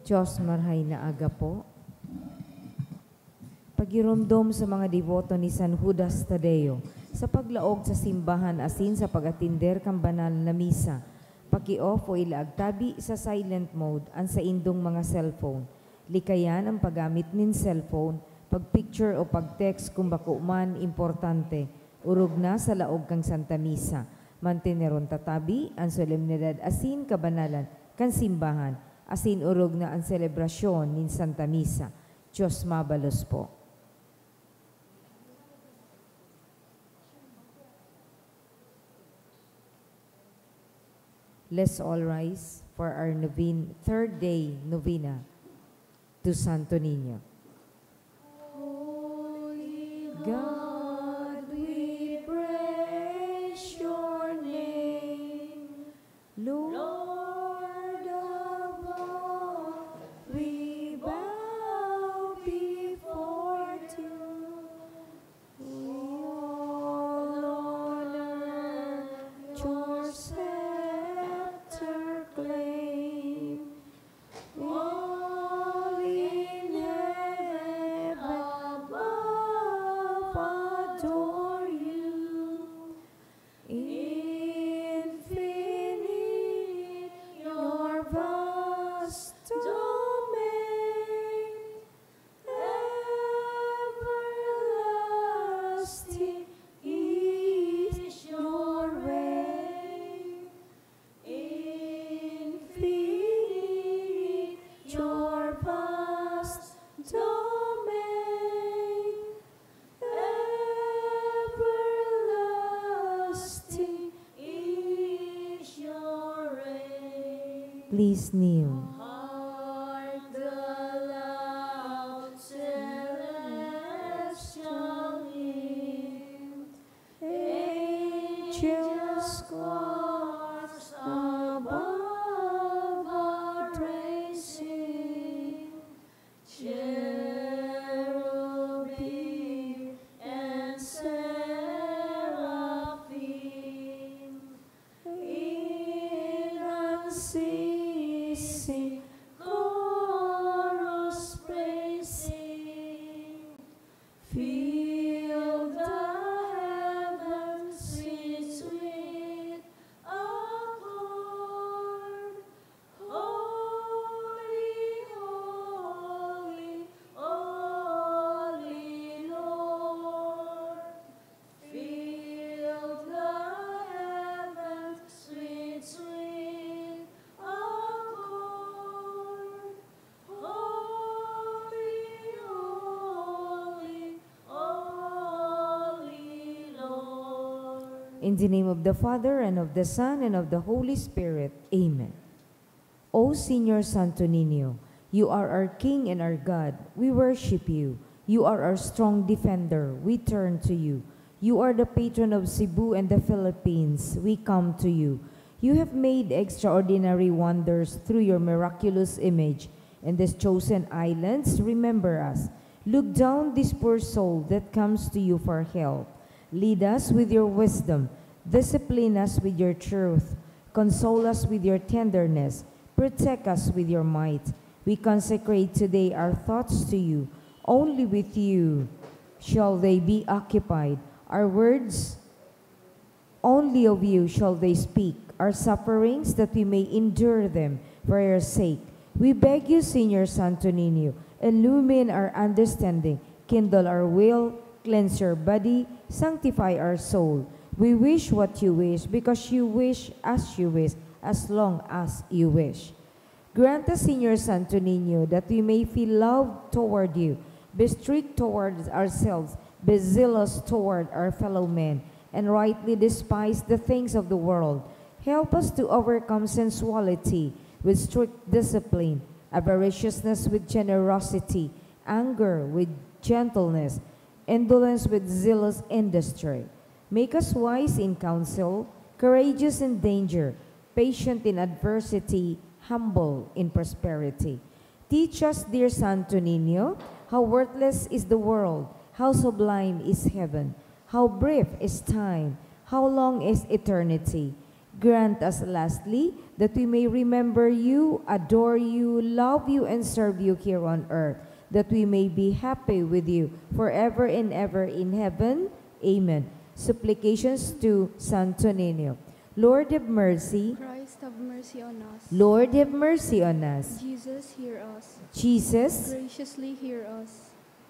Diyos marhay na aga po. Pagiromdom sa mga devoto ni San Judas Tadeo sa paglaog sa simbahan asin sa pag-atinder kang banal na misa. Paki-off o ilaagtabi sa silent mode ang sa indong mga cellphone. Likayan ang paggamit nin cellphone, pag-picture o pag-text kung bako man importante. Urog na sa laog kang Santa Misa. Manteneron tatabi ang solemnidad asin kabanalan kan simbahan. Asin urog na ang selebrasyon nin Santa Misa. Diyos mabalos po. Let's all rise for our third day novena to Santo Niño. Holy God, we praise your name, Lord of all, we bow before you. We all honor your scepter claim. All in heaven above adore you. Infinite your vast domain, everlasting is your reign. Infinite your vast domain, everlasting is your reign. Please kneel. Hark the loud celestial hymn, angels chorus above are praising, cherubim and seraphim in unceasing chorus praising. Fill the heavens with sweet accord. Holy, holy, holy Lord. Fill the heavens with sweet accord. Holy, holy, holy Lord. In the name of the Father, and of the Son, and of the Holy Spirit. Amen. O Señor Santo Niño, you are our King and our God. We worship you. You are our strong defender. We turn to you. You are the patron of Cebu and the Philippines. We come to you. You have made extraordinary wonders through your miraculous image. In these chosen islands, remember us. Look down this poor soul that comes to you for help. Lead us with your wisdom. Discipline us with your truth. Console us with your tenderness. Protect us with your might. We consecrate today our thoughts to you. Only with you shall they be occupied. Our words, only of you shall they speak. Our sufferings, that we may endure them for your sake. We beg you, Señor Santo Niño, illumine our understanding, kindle our will, cleanse your body, sanctify our soul. We wish what you wish, because you wish, as long as you wish. Grant us, Señor Santo Niño, that we may feel love toward you, be strict toward ourselves, be zealous toward our fellow men, and rightly despise the things of the world. Help us to overcome sensuality with strict discipline, avariciousness with generosity, anger with gentleness, indolence with zealous industry. Make us wise in counsel, courageous in danger, patient in adversity, humble in prosperity. Teach us, dear Santo Niño, how worthless is the world, how sublime is heaven, how brief is time, how long is eternity. Grant us lastly that we may remember you, adore you, love you, and serve you here on earth, that we may be happy with you forever and ever in heaven. Amen. Supplications to Santo Niño. Lord have mercy. Christ, have mercy on us. Lord have mercy on us. Jesus, hear us. Jesus, Graciously hear us.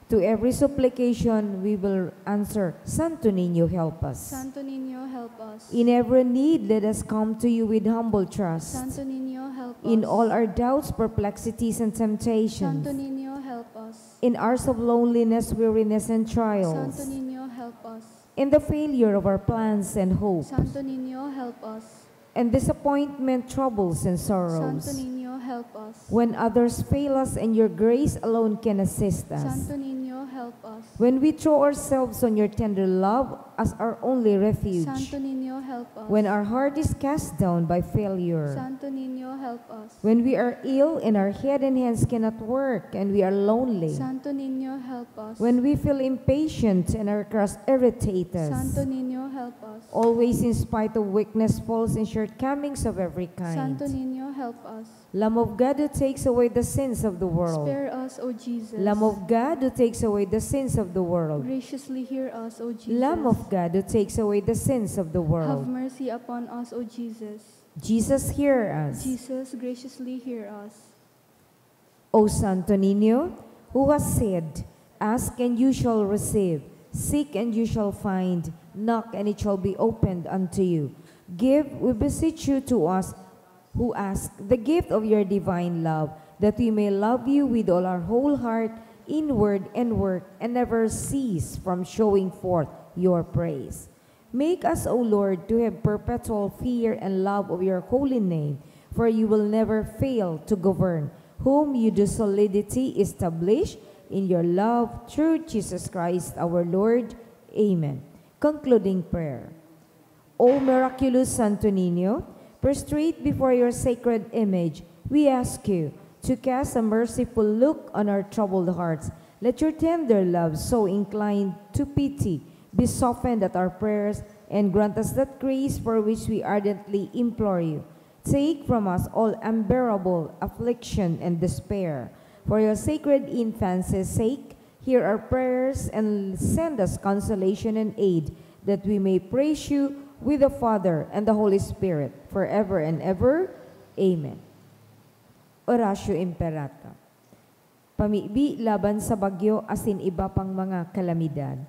to every supplication we will answer. Santo Niño, help us. Santo Niño, help us. In every need, let us come to you with humble trust. Santo Niño, help us. In all our doubts, perplexities, and temptations. Santo Niño, help us. In hours of loneliness, weariness, and trials. Santo Niño, help us. In the failure of our plans and hopes. Santo Niño, help us. And disappointment, troubles, and Santo sorrows. Niño, help us. When others fail us and your grace alone can assist us. Santo Niño, help us. When we throw ourselves on your tender love as our only refuge. Santo Niño, help us. When our heart is cast down by failure. Santo Niño, help us. When we are ill and our head and hands cannot work and we are lonely. Santo Niño, help us. When we feel impatient and our crust irritate us. Santo Niño, help us. Always in spite of weakness, faults, and shortcomings of every kind. Santo Niño, help us. Lamb of God who takes away the sins of the world. Spare us, O Jesus. Lamb of God who takes away the sins of the world. Graciously hear us, O Jesus. Lamb of God who takes away the sins of the Have world. mercy upon us, O Jesus. Jesus, hear us. Jesus, graciously hear us. O Santo Niño, who has said, ask and you shall receive, seek and you shall find, knock and it shall be opened unto you. Give, we beseech you, to us who ask the gift of your divine love, that we may love you with all our whole heart, in word and work, and never cease from showing forth your praise. Make us, O Lord, to have perpetual fear and love of your holy name, for you will never fail to govern, whom you do solidity establish in your love, through Jesus Christ our Lord. Amen. Concluding prayer. O miraculous Santo Niño, prostrate before your sacred image, we ask you to cast a merciful look on our troubled hearts. Let your tender love, so inclined to pity, be softened at our prayers, and grant us that grace for which we ardently implore you. Take from us all unbearable affliction and despair. For your sacred infancy's sake, hear our prayers and send us consolation and aid, that we may praise you with the Father and the Holy Spirit, forever and ever. Amen. Oratio Imperata. Pamibi laban sa bagyo asin iba pang mga kalamidad.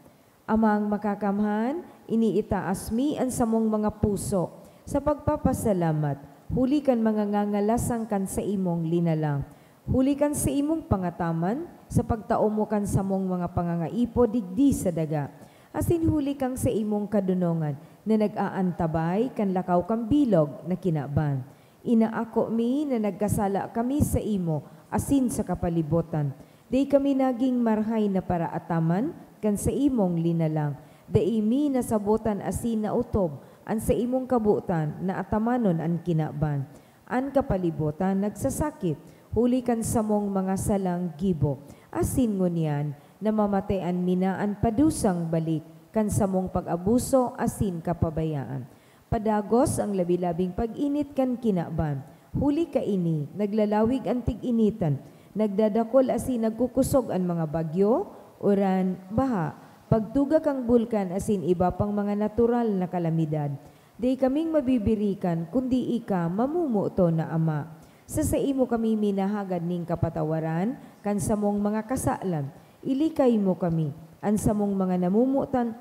Amang makakamhan, iniitaas mi ang samong mga puso. Sa pagpapasalamat, hulikan mga ngangalasang kan sa imong linalang. Hulikan sa imong pangataman, sa pagtao mo kan samong mga pangangaipo digdi sa daga. Asin hulikang sa imong kadunongan, na nag-aantabay kan lakaw kang bilog na kinaban. Inaako mi na nagkasala kami sa imo, asin sa kapalibutan. Day kami naging marhay na para ataman, kan sa imong linalang. Day mi nasabutan asin na utob, an sa imong kabutan, na atamanon an kinaban. An kapalibutan nagsasakit, huli kan sa mong mga salang gibo. Asin ngunyan, na mamatayan minaan padusang balik, kan sa mong pag-abuso, asin kapabayaan. Padagos ang labi-labing pag-init kan kinaban. Huli ka ini, naglalawig ang tig-initan, nagdadakol asin nagkukusog ang mga bagyo, uran, baha, pagtuga kang bulkan asin iba pang mga natural na kalamidad. Di kaming mabibirikan, kundi ika mamumuto na Ama. Sa imo kami minahagad ning kapatawaran, kan sa mong mga kasalan, ilikay mo kami, an sa mong mga namumutan,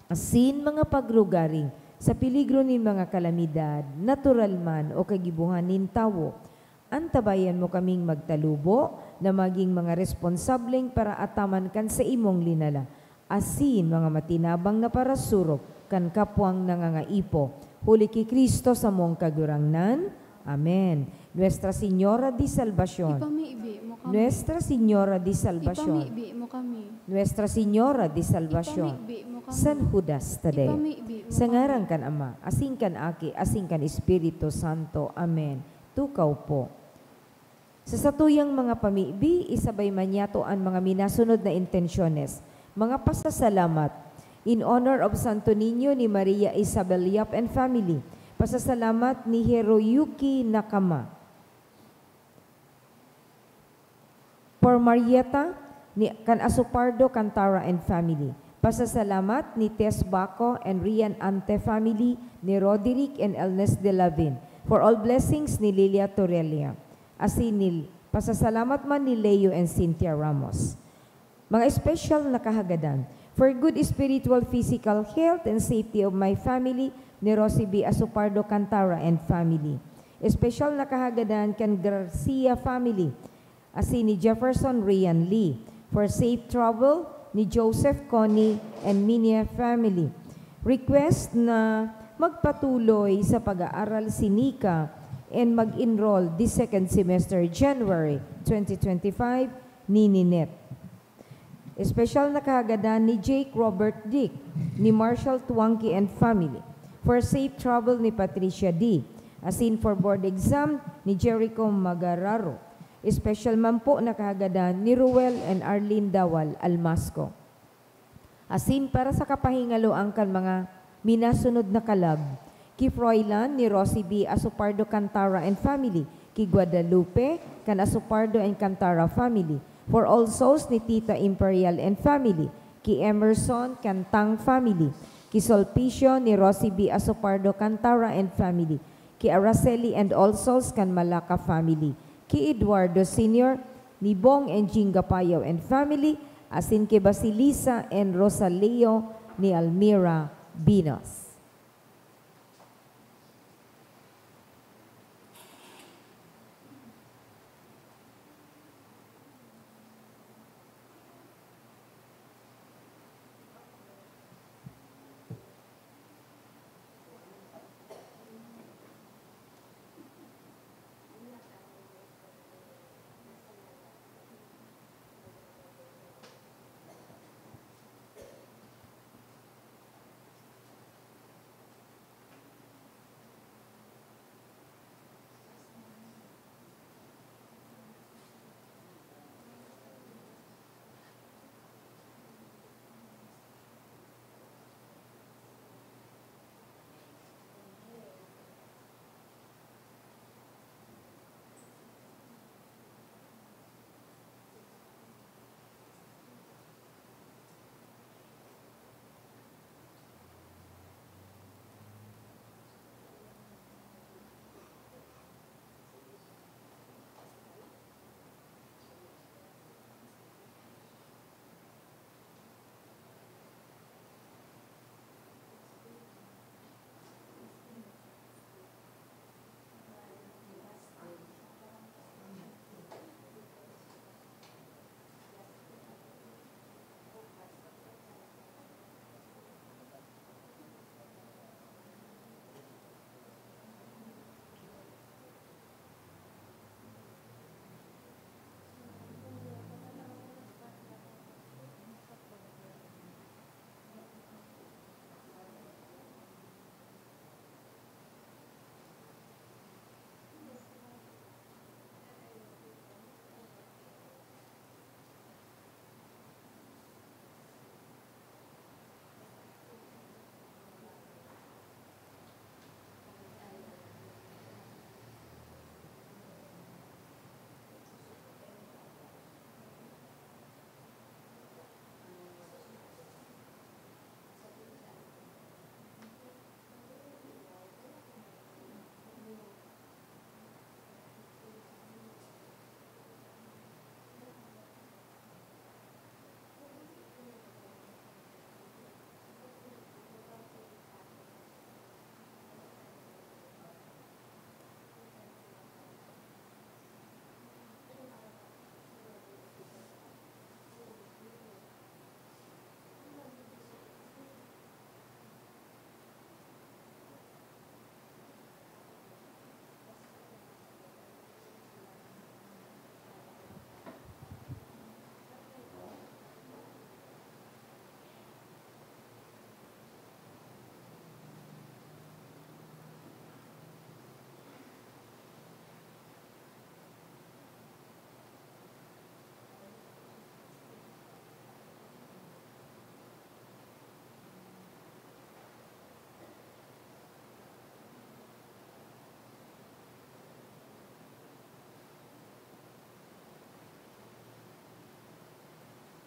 asin mga pagrugaring, sa piligro ni mga kalamidad, natural man o kagibuhan nin tawo. Antabayan mo kaming magtalubo na maging mga responsableng para ataman kan sa imong linala. Asin mga matinabang na parasurok kan kapwang nangangaipo. Huli ki Kristo sa mong kagurangnan. Amen. Nuestra Señora de Salvación. Ipamiibi mo kami. Nuestra Señora de Salvación. Ipamiibi mo kami. Nuestra Señora de Salvación. Ipamiibi mo kami. San Judas Tadeo. Ipamiibi mo Sa kami. ngaran kan Ama, asing kan Aki, asing kan Espiritu Santo. Amen. Tukaw po. Sa satuyang mga pamibi, isabay manyato ang mga minasunod na intensyones. Mga pasasalamat. In honor of Santo Niño ni Maria Isabel Yap and family, Pasasalamat ni Hiroyuki Nakama. For Marieta, ni Can Asupardo Cantara and family. Pasasalamat ni Tess Baco and Rian Ante family, ni Roderick and Elnes de Lavin. For all blessings ni Lilia Torrelia. Asinil, pasasalamat man ni Leo and Cynthia Ramos. Mga special na kahagadan. For good spiritual, physical health and safety of my family, ni Rosie B. Asupardo Cantara and family. Special na kahagadan kan Garcia family, asin ni Jefferson Rian Lee. For safe travel, ni Joseph Connie and Minia family. Request na magpatuloy sa pag-aaral si Nika and mag-enroll this second semester January 2025 ni Ninette. Special na kahagadan ni Jake Robert Dick, ni Marshall Tuangki and family. For safe travel ni Patricia D. Asin for board exam ni Jericho Magararo. Special man po na kahagadan ni Ruel and Arlene Dawal Almasco. Asin para sa kapahingalo ang kan mga minasunod na kalab. Ki Froilan ni Rosie B. Asupardo Cantara and family. Ki Guadalupe, kan Asupardo and Cantara family. For all souls ni Tita Imperial and family. Ki Emerson, Cantang family. Ki Solpicio ni Rosie B. Asupardo Cantara and family. Ki Araceli and all souls kan Malaka family. Ki Eduardo Sr., ni Bong and Jinga Payaw and family, asin ki Basilisa and Rosaleo ni Almira Binos.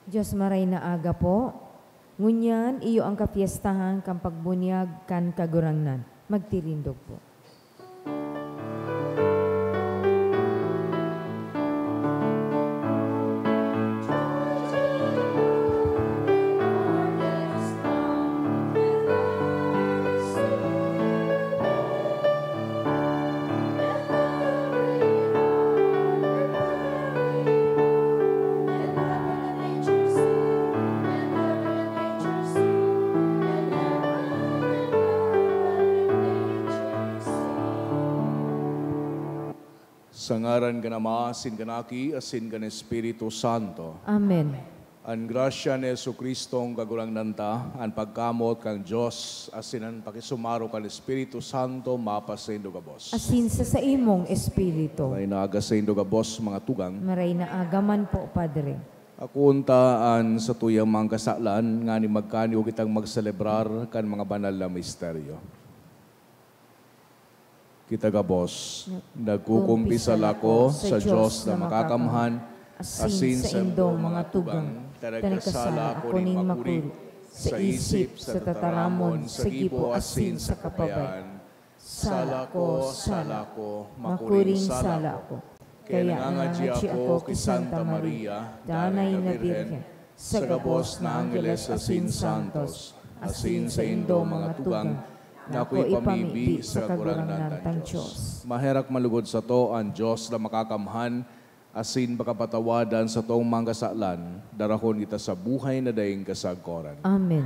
Diyos maray na aga po, ngunyan iyo ang kapiestahan kang pagbunyag kan kagurangnan. Magtirindog po. Sa ngaran ka na maasin kanaki, asin ka na Espiritu Santo. Amen. Ang grasya ni Jesucristo ang kagurangnan ta, ang pagkamot kang Diyos, asin ang pakisumaro kan Espiritu Santo, mapasendo ka Bos. Asin sa imong espiritu. May naagasendo ka Bos, mga tugang. Maray na agaman po, Padre. Ako untaan sa tuyang mga kasalan, nga ni magkaniw kitang magselebrar kan mga banal na misteryo. Kita ka Bos, nagkukumpisal ako sa Diyos na makakamhan, asin sa indong mga tugang, tanagkasala ako ni makuri, sa isip, sa tataramon, sa gipo, asin sa kapabayan. Sala ko, makuring sala ko. Kaya nangadji ako kay Santa Maria, danay na Birhen, sa gabos na Angeles asin Santos, asin sa indong mga tugang, na ako'y pamibi sa kagurangnan ng Diyos. Maherak malugod sa to ang Diyos na makakamhan, asin makapatawadan sa tong mga kasalan, darahon kita sa buhay na daing kasagkoran. Amen.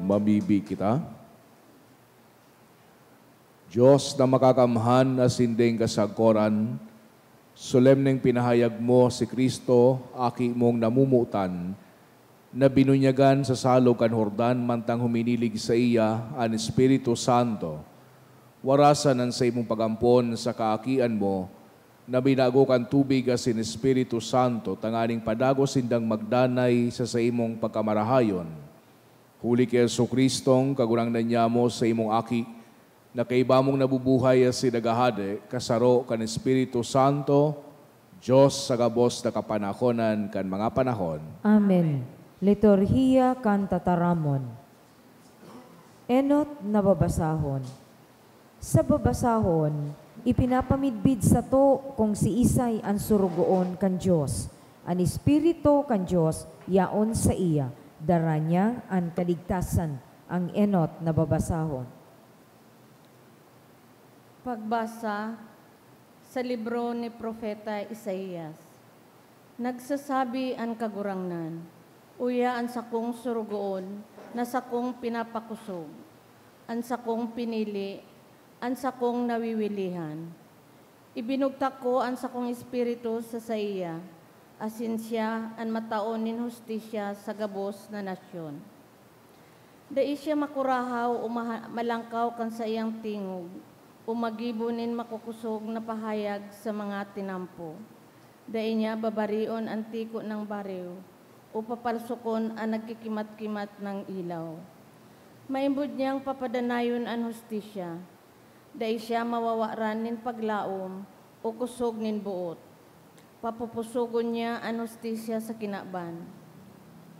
Mabibi kita. Diyos na makakamhan na sinding kasagkoran, solemneng pinahayag mo si Kristo, aki mong namumutan, na binunyagan sa salog kan Hordan, mantang huminilig sa iya ang Espiritu Santo. Warasan ang sa imong pagampon sa kaakian mo, na binago kan tubig asin Espiritu Santo, tanganing padago sindang magdanay sa imong pagkamarahayon. Huli kay Jesucristong kagurang niya mo sa imong aki, na kaiba mong nabubuhay si nagahade, kasaro kan Espiritu Santo, Diyos sa gabos na kapanahonan kan mga panahon. Amen. Liturhiya kan tataramon. Enot na babasahon. Sa babasahon, ipinapamidbid sa to kung si Isay ang surugoon kan Diyos. Ang Espiritu kan Diyos, yaon sa iya, dara niya ang kaligtasan, ang enot na babasahon. Pagbasa sa libro ni Propeta Isaías. Nagsasabi ang kagurangnan, uya ang sakong surugoon na sakong pinapakusog, ang sakong pinili, ang sakong nawiwilihan. Ibinugtak ko ang sakong espiritu sa saya, asin siya ang mataonin hustisya sa gabos na nasyon. Dai siya makurahaw o malangkaw kan sa iyang tingog, umagibunin makukusog na pahayag sa mga tinampo. Dai niya babarion ang tiko ng bariw, o papalsukon ang nagkikimat-kimat ng ilaw. Maimbod niyang papadanayon ang hustisya. Dai siya mawawaran nin paglaom, o kusog nin buot. Papupusugon niya ang hustisya sa kinaban.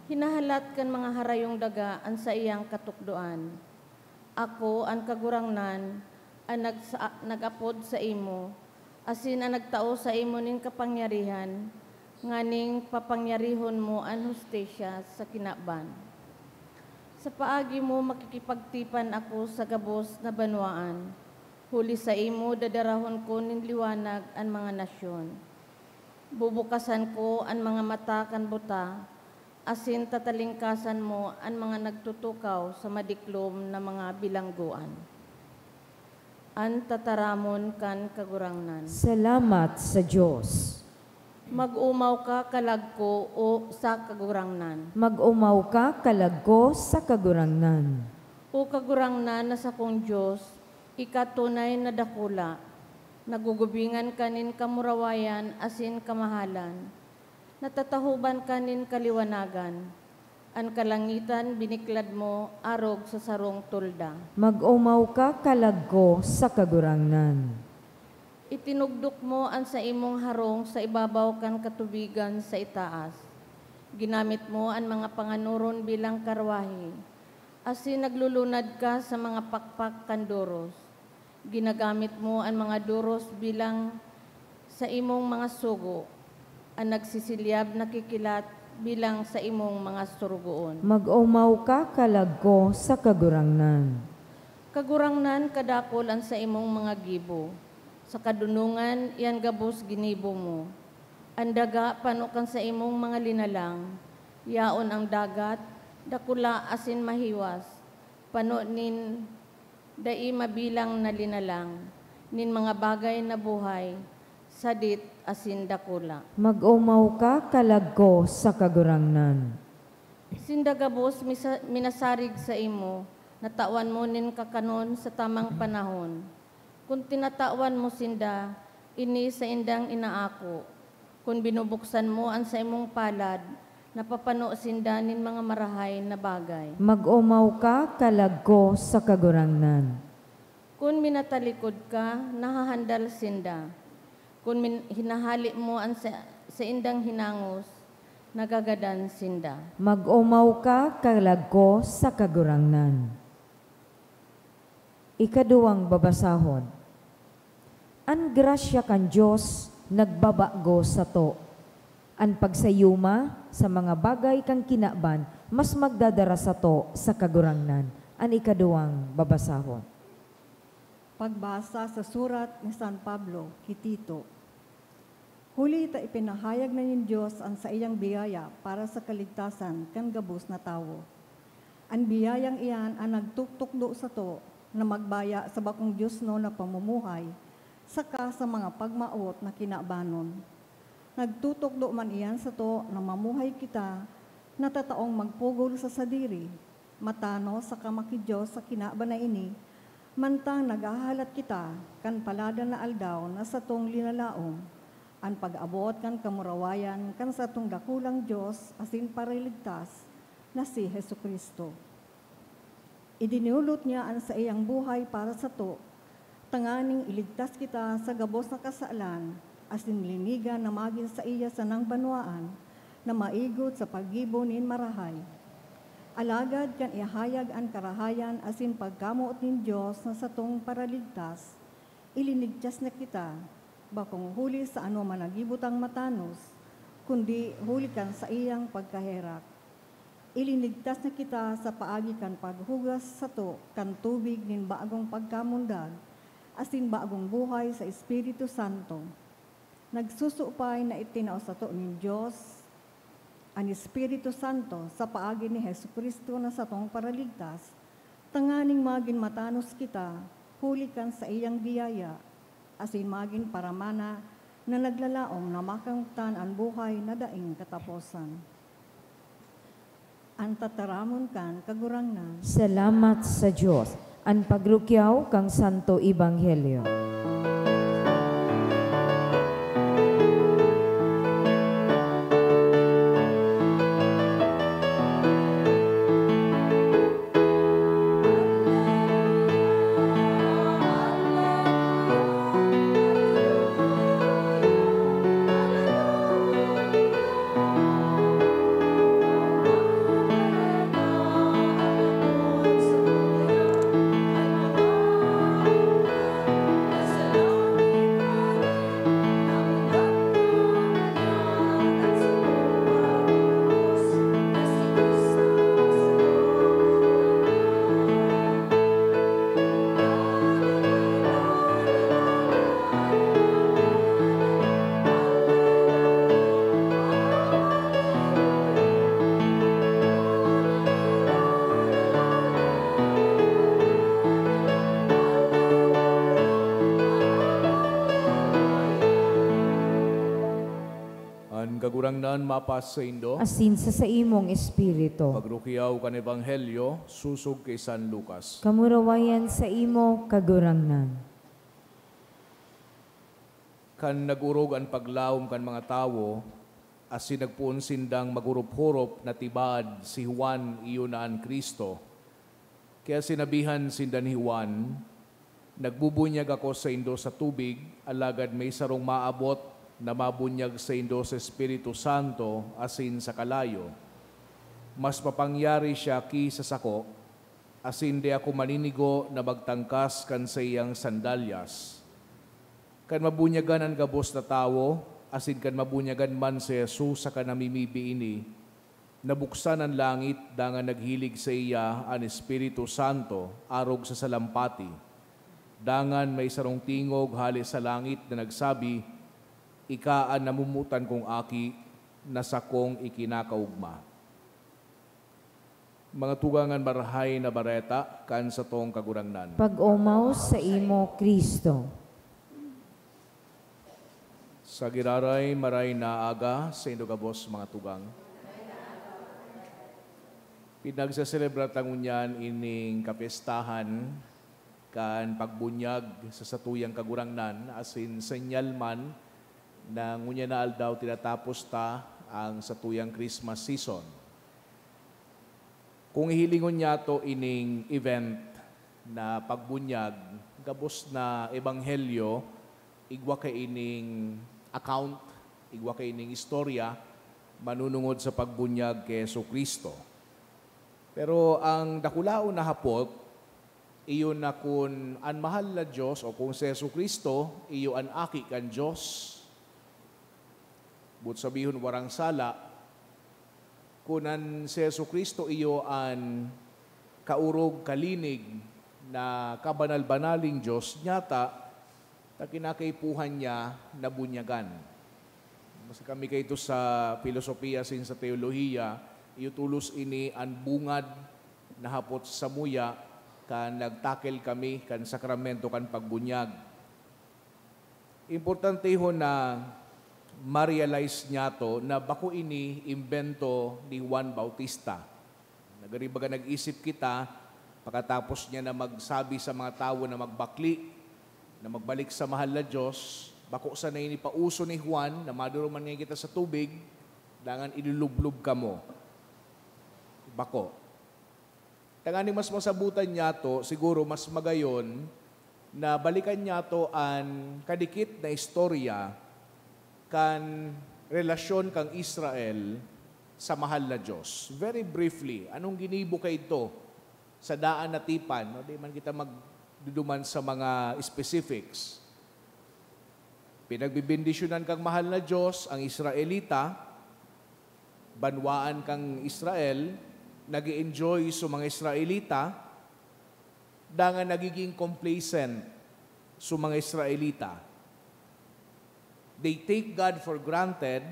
Hinahalat kan mga harayong daga ang sa iyang katukdoan. Ako ang kagurangnan, ang nag-apod sa imo, asin ang nagtao sa imo nin kapangyarihan, nganing papangyarihon mo ang hustisya sa kinaban. Sa paagi mo makikipagtipan ako sa gabos na banwaan, huli sa imo dadarahon ko nin liwanag ang mga nasyon. Bubukasan ko ang mga mata kan buta, asin tatalingkasan mo ang mga nagtutukaw sa madiklom na mga bilangguan. An tataramon kan kagurangnan. Salamat sa Diyos. Mag-umaw ka kalagko o sa kagurangnan. Mag-umaw ka kalagko sa kagurangnan. O kagurangnan na sa kong Diyos, ikatunay na dakula, nagugubingan kanin kamurawayan asin kamahalan, natatahuban kanin kaliwanagan, ang kalangitan biniklad mo arog sa sarong tulda. Mag-umaw ka kalagko sa kagurangnan. Itinugdok mo ang sa imong harong sa ibabaw kan katubigan sa itaas. Ginamit mo ang mga panganuron bilang karwahe. Asin naglulunad ka sa mga pakpak kan doros. Ginagamit mo ang mga doros bilang sa imong mga sugo. Ang nagsisilyab na kikilat bilang sa imong mga surugoon. Mag-umaw ka kalagko sa kagurangnan. Kagurangnan kadakol ang sa imong mga gibo. Sa kadunungan, yan gabos ginibo mo. Ang daga, panukan sa imong mga linalang. Yaon ang dagat, dakula asin mahiwas. Pano nin dai mabilang na linalang. Nin mga bagay na buhay, sadit asin dakula. Mag-umaw ka kalagko sa kagurangnan. Sindagabos minasarig sa imo, natawan mo nin kakanon sa tamang panahon. Kung tinatawan mo sinda, ini sa indang inaako. Kung binubuksan mo ang sa imong palad, napapano sinda nin mga marahay na bagay. Mag-umaw ka kalagko sa kagurangnan. Kung minatalikod ka, nahahandal sinda. Kung hinahali mo ang sa indang hinangos, nagagadan sinda. Mag-umaw ka kalagko sa kagurangnan. Ikaduwang babasahon. An grasya kan Diyos nagbabago sa to. An pagsayuma sa mga bagay kang kinaban, mas magdadara sa to sa kagurangnan. An ikaduwang babasahon. Pagbasa sa surat ni San Pablo, kay Tito. Huli ita ipinahayag na ni Diyos ang sa iyang biyaya para sa kaligtasan kan gabos na tawo. Ang biyayang iyan ang nagtuktukdo sa to na magbaya sa bakong Diyos no na pamumuhay, saka sa mga pagmaot na kinabanon. Nagtutukdo man iyan sa to na mamuhay kita, na tataong magpugol sa sadiri, matano sa kamakidiyos sa kinaba na ini, mantang nagahalat kita, kan palada na aldaw na sa tong linalaom, ang pag-abot kan kamurawayan, kan sa tong dakulang Diyos, asin pariligtas, na si Jesucristo. Idinulot niya ang sa iyang buhay para sa to, tanganing iligtas kita sa gabos na kasalan, asin linigan na magin sa iya sa nang banwaan, na maigot sa paggibonin marahay. Alagad kan ihayag ang karahayan asin pagkamuot nin Diyos na sa tong paraligtas, ilinigtas na kita, bakong huli sa ano man nagibutang matanos, kundi huli kan sa iyang pagkaherak. Ilinigtas na kita sa paagi kan paghugas sa to, kan tubig nin baagong pagkamundag, asin baagong buhay sa Espiritu Santo. Nagsusupay na itinaw sa to nin Diyos, ang Espiritu Santo sa paagi ni Jesucristo na sa tong paraligtas, tanganing magin matanos kita, huli kan sa iyang biyaya, asin magin paramana na naglalaom na makangtan ang buhay na daing kataposan. Ang tataramon kan kagurangnan. Salamat sa Diyos. Ang pagrukyaw kang Santo Ebanghelyo. Kagurangnan mapas sa Indo, Asin sa imong espiritu. pagrukiyaw kan Ebanghelyo, susog kay San Lucas. Kamurawayan sa imo kagurangnan. Kan nagurog ang paglaom kan mga tawo, asin nagpuon sindang magurup-hurup na tibad si Juan iyon na ang Kristo. Kaya sinabihan sindan ni Juan, nagbubunyag ako sa Indo sa tubig, alagad may sarong maabot na mabunyag sa Indo sa Espiritu Santo asin sa kalayo. Mas mapangyari siya kisa sako, asin di ako maninigo na magtangkas kan sa iyang sandalyas. Kan mabunyagan ang gabos na tawo, asin kan mabunyagan man si Jesus sa kanamimibi ini, nabuksan ang langit dangan naghilig sa iya ang Espiritu Santo arog sa salampati. Dangan may sarong tingog hali sa langit na nagsabi, ika ang namumutan kong aki, na sakong ikinakaugma. Mga tugangan marahay na bareta, kan sa tong kagurangnan. Pag-umaw sa imo, Kristo. Sa giraray maray na aga, sa indogabos mga tugang. Pinagsaselebrat ang unyan ining kapestahan, kan pagbunyag sa satuyang kagurangnan, asin senyal man, na ngunya na aldaw tinatapos ta ang satuyang Christmas season. Kung ihilingon niya to ining event na pagbunyag, gabos na ebanghelyo, igwa kay ining account, igwa kay ining istorya, manunungod sa pagbunyag kay Jesucristo. Pero ang dakulaon na hapot, iyon na kung an mahal na Diyos o kung si Jesucristo, iyo an aki kan Diyos, but sabihon warang sala, kunan si Jesucristo iyo an kaurog kalinig na kabanal-banaling Diyos, nyata, na kinakaipuhan niya na bunyagan. Mas kami kayo sa filosofiya sin sa teolohiya, iyo tulos ini an bungad nahapot sa muya, kan nagtakil kami, kan sakramento, kan pagbunyag. Importante ho na ma-realize niya to na bako ini imbento ni Juan Bautista. Nagaribaga nag-isip kita, pagkatapos niya na magsabi sa mga tao na magbakli, na magbalik sa mahal na Diyos, bako sa na pauso ni Juan, na maduruman niya kita sa tubig, dangan ilulublob ka mo. Bako. Tangani mas masabutan niya to, siguro mas magayon, na balikan niya to an kadikit na istorya kan relasyon kang Israel sa mahal na Diyos. Very briefly, anong ginibo kay ito sa daan na tipan? No? Di man kita magduduman sa mga specifics. Pinagbibindisyonan kang mahal na Diyos, ang Israelita, banwaan kang Israel, nag-enjoy sa mga Israelita, dangan nagiging complacent sa mga Israelita. They take God for granted,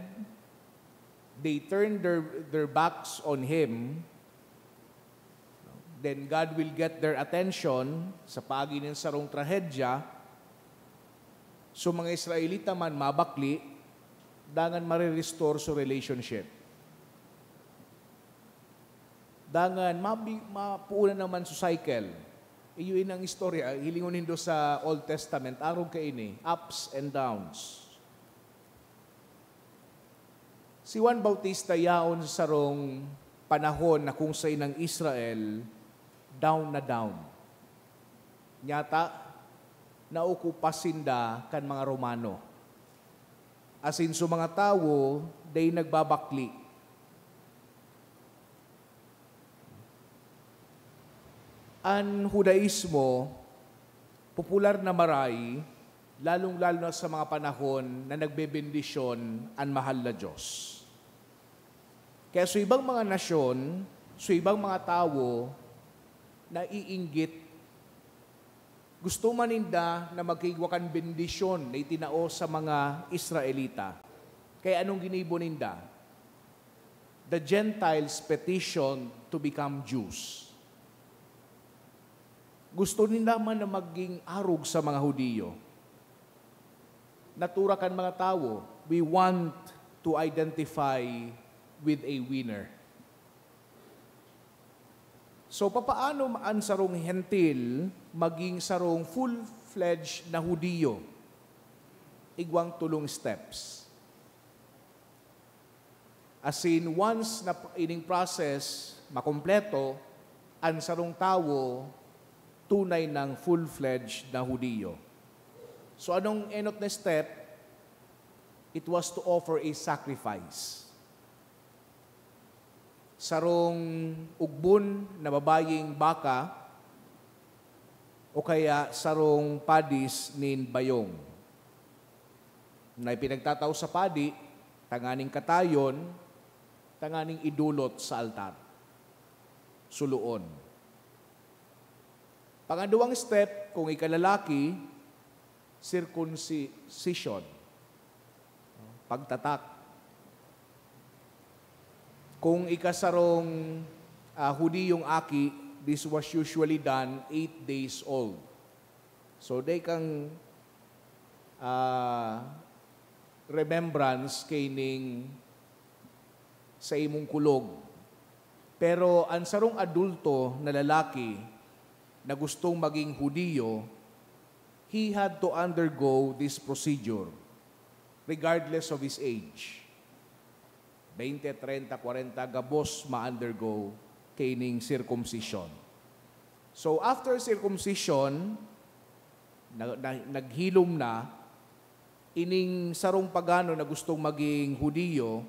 they turn their backs on Him, then God will get their attention sa paginin sarong trahedya. So mga Israelita man mabakli, dangan marirestore sa relationship. Dangan mapuuna naman sa cycle. Iyon ang istorya, hilingon nindo sa Old Testament, arong kaini, ups and downs. Si Juan Bautista yaon sa sarong panahon na kung sa'y ng Israel, down na down. Nyata, naukupasinda kan mga Romano. Asin so mga tao, day nagbabakli. Ang Judaismo, popular na maray, lalong-lalo na sa mga panahon na nagbebendisyon ang mahal na Diyos. Kaya sa ibang mga nasyon, sa ibang mga tao, naiinggit, gusto maninda na magkigwakan bendisyon na itinao sa mga Israelita. Kaya anong ginibo ninda? The Gentiles petition to become Jews. Gusto nila man na maging arog sa mga Hudiyo. Naturakan mga tao, we want to identify with a winner. So, papaano maan sarong hentil maging sarong full-fledged na Hudiyo? Igwang tulong steps. As in, once na ining process makompleto, ang sarong tao tunay ng full-fledged na Hudiyo. So, anong enot na step? It was to offer a sacrifice. Sarong ugbon na babaying baka o kaya sarong padis nin bayong. Na ipinagtataw sa padi, tanganing katayon, tanganing idulot sa altar. Suluon. Pangaduang step, kung ikalalaki, circumcision. Pagtatak. Kung ikasarong Hudiyong aki, this was usually done 8 days old. So, day kang remembrance kaining sa imong kulog. Pero ang sarong adulto na lalaki na gustong maging Hudiyo, he had to undergo this procedure regardless of his age. 20, 30, 40 gabos ma-undergo kaining circumcision. So after circumcision, naghilom na, ining sarong pagano na gustong maging Hudiyo,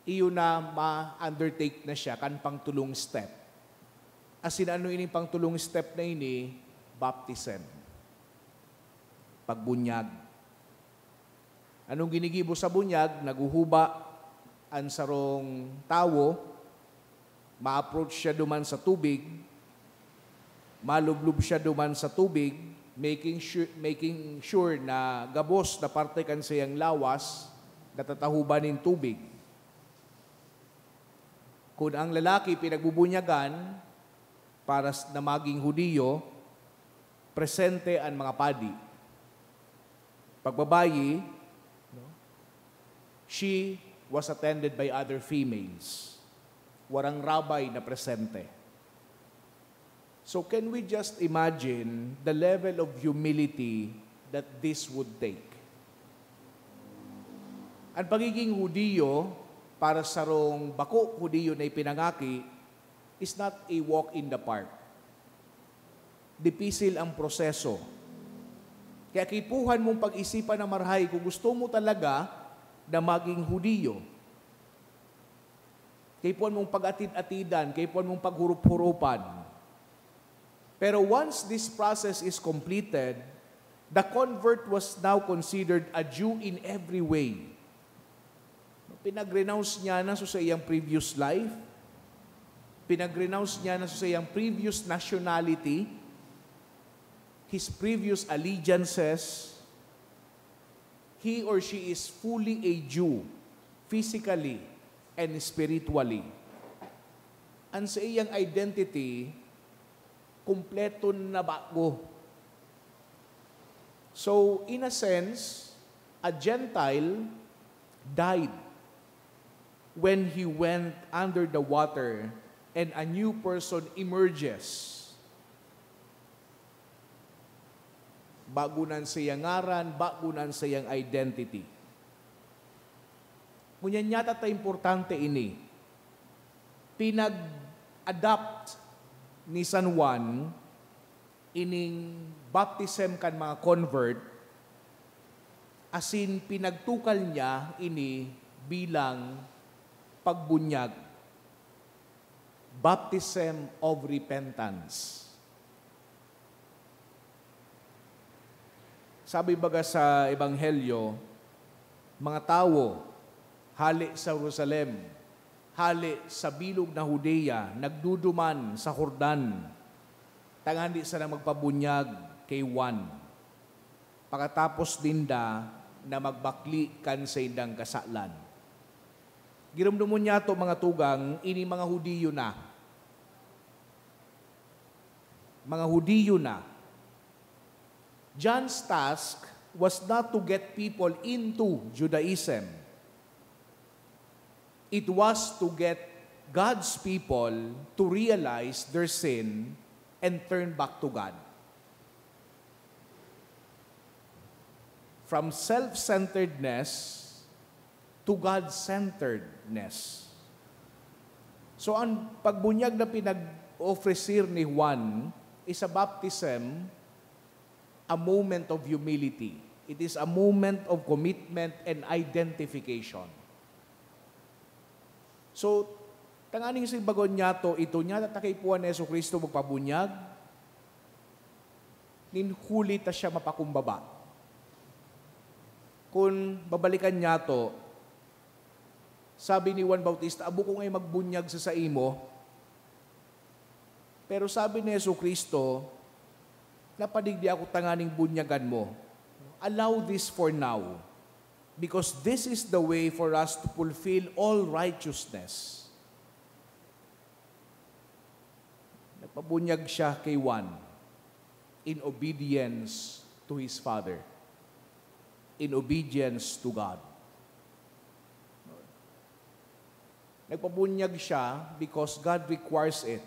iyon na ma-undertake na siya kan pangtulong step. As in, ano ining pangtulong step na ini? Baptism. Pagbunyag. Anong ginigibo sa bunyag? Naguhuba ang sarong tao, ma-approach siya duman sa tubig, malublob siya duman sa tubig, making sure na gabos na parte kan siyang lawas, natatahuban ng tubig. Kung ang lalaki pinagbubunyagan, para na maging Hudiyo, presente ang mga padi. Pagbabayi, she was attended by other females. Warang rabay na presente. So can we just imagine the level of humility that this would take? Ang pagiging Hudiyo, para sa rong bako Hudiyo na ipinangaki, is not a walk in the park. Dipisil ang proseso. Kaya kipuhan mong pag-isipan na marhay kung gusto mo talaga na maging Hudiyo. Kipuhan mong pag-atid-atidan, kipuhan mong paghurup-hurupan. Pero once this process is completed, the convert was now considered a Jew in every way. Pinag-renounce niya na sa iyang previous life, pinag-renounce niya na sa iyang previous nationality, his previous allegiances. He or she is fully a Jew, physically and spiritually. Ang sa iyang identity, kumpleto na bago. So, in a sense, a Gentile died when he went under the water and a new person emerges. Bagunan sa iyang ngaran, bagunan sa iyang identity. Ngunyan yata ta importante ini. Pinag-adapt ni San Juan ining baptism kan mga convert, asin pinagtukal niya ini bilang pagbunyag, baptism of repentance. Sabi baga sa Ebanghelyo, mga tao, hali sa Jerusalem, hali sa bilog na Judea, nagduduman sa Jordan, tangandi sa na magpabunyag kay Juan. Pagkatapos dinda na magbakli kan sa indang kasalan. Giramdumon niya to mga tugang, ini mga Hudiyo na. Mga Hudiyo na. John's task was not to get people into Judaism. It was to get God's people to realize their sin and turn back to God. From self-centeredness to God-centeredness. So ang pagbunyag na pinag-ofrecer ni Juan is a baptism, a moment of humility. It is a moment of commitment and identification. So, tanganing sigbagon niya to, ito niya tatakay po ni Yesu Kristo magpabunyag, ninhuli ta siya mapakumbaba. Kung babalikan niya to, sabi ni Juan Bautista, abo ko ngay magbunyag sa imo. Pero sabi ni Yesu Kristo, napadigdi ako tanganing bunyagan mo. Allow this for now. Because this is the way for us to fulfill all righteousness. Nagpabunyag siya kay Juan in obedience to his Father. In obedience to God. Nagpabunyag siya because God requires it.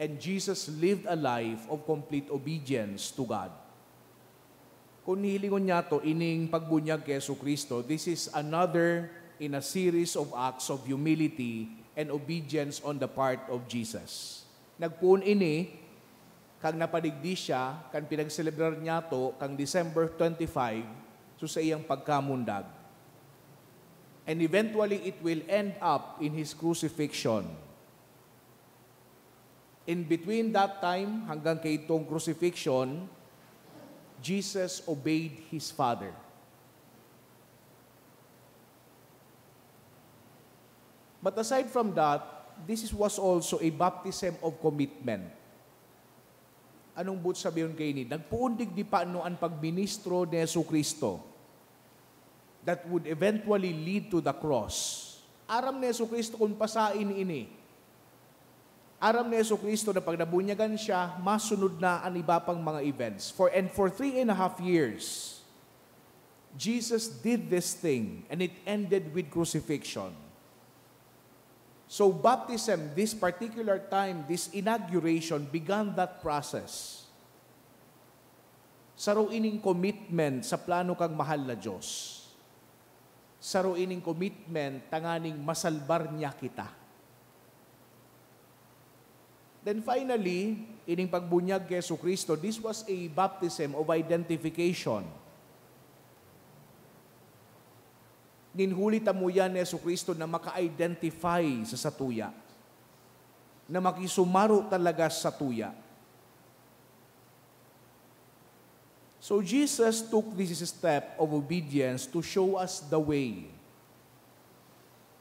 And Jesus lived a life of complete obedience to God. Kung hilingon niya to, ining pagbunyag kay Yesu Kristo, this is another in a series of acts of humility and obedience on the part of Jesus. Nagpuon ini, kang napadigdi siya, kang pinagselebrar niya to, kang December 25, so sa iyang pagkamundag. And eventually, it will end up in His crucifixion. In between that time, hanggang kay itong crucifixion, Jesus obeyed His Father. But aside from that, this was also a baptism of commitment. Anong but sabihin kay ni? Nagpuundig di paano ang pagministro ni Yesu Kristo that would eventually lead to the cross. Aram ni Yesu Kristo kung pasain ini. Aram ni Jesucristo na pag nabunyagan siya, masunod na ang iba pang mga events. For 3.5 years, Jesus did this thing and it ended with crucifixion. So baptism, this particular time, this inauguration, began that process. Saro ining commitment sa plano kang mahal na Diyos. Saro ining commitment, tanganing masalbar niya kita. Then finally, ining pagbunyag kay Jesucristo, this was a baptism of identification. Ninhuli mo yan ni Jesucristo na maka-identify sa satuya. Na makisumaro talaga sa tuya. So Jesus took this step of obedience to show us the way.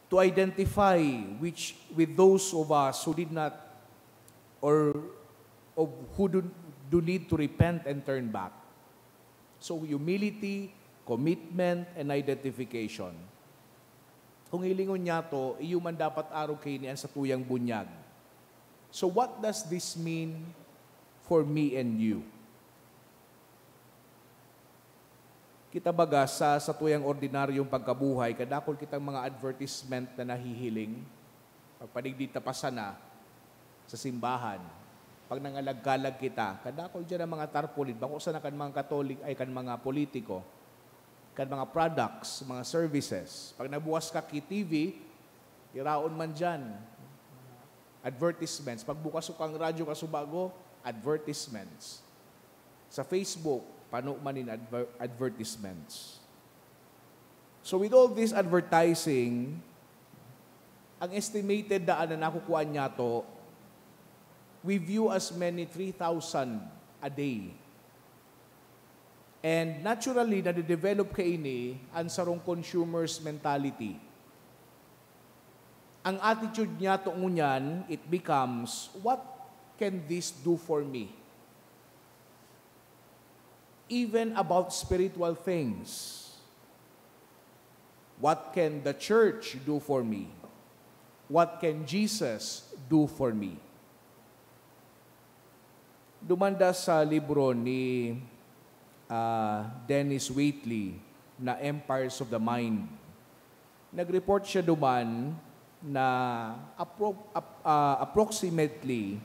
To identify with those of us who did not or who do need to repent and turn back. So humility, commitment, and identification. Kung hilingon niya to, iyo man dapat araw kayo niyan sa tuyang bunyag. So what does this mean for me and you? Kita baga sa tuyang ordinaryong pagkabuhay, kadakol kitang mga advertisement na nahihiling, pagpadigdita pa sana sa simbahan. Pag nangalagkalag kita, kadakol dyan ang mga tarpaulin, bako sa kan mga Katolik ay kan mga politiko, kan mga products, mga services. Pag nabukas ka TV, iraon man dyan, advertisements. Pag bukas kang radyo kasubago, advertisements. Sa Facebook, pano man in advertisements. So with all this advertising, ang estimated daan na nakukuha niya to, we view as many 3,000 a day. And naturally, nade-develop ka ini ang sarong consumer's mentality. Ang attitude niya to ngunyan, it becomes, what can this do for me? Even about spiritual things. What can the church do for me? What can Jesus do for me? Dumanda sa libro ni Dennis Waitley na Empires of the Mind. Nag-report siya duman na approximately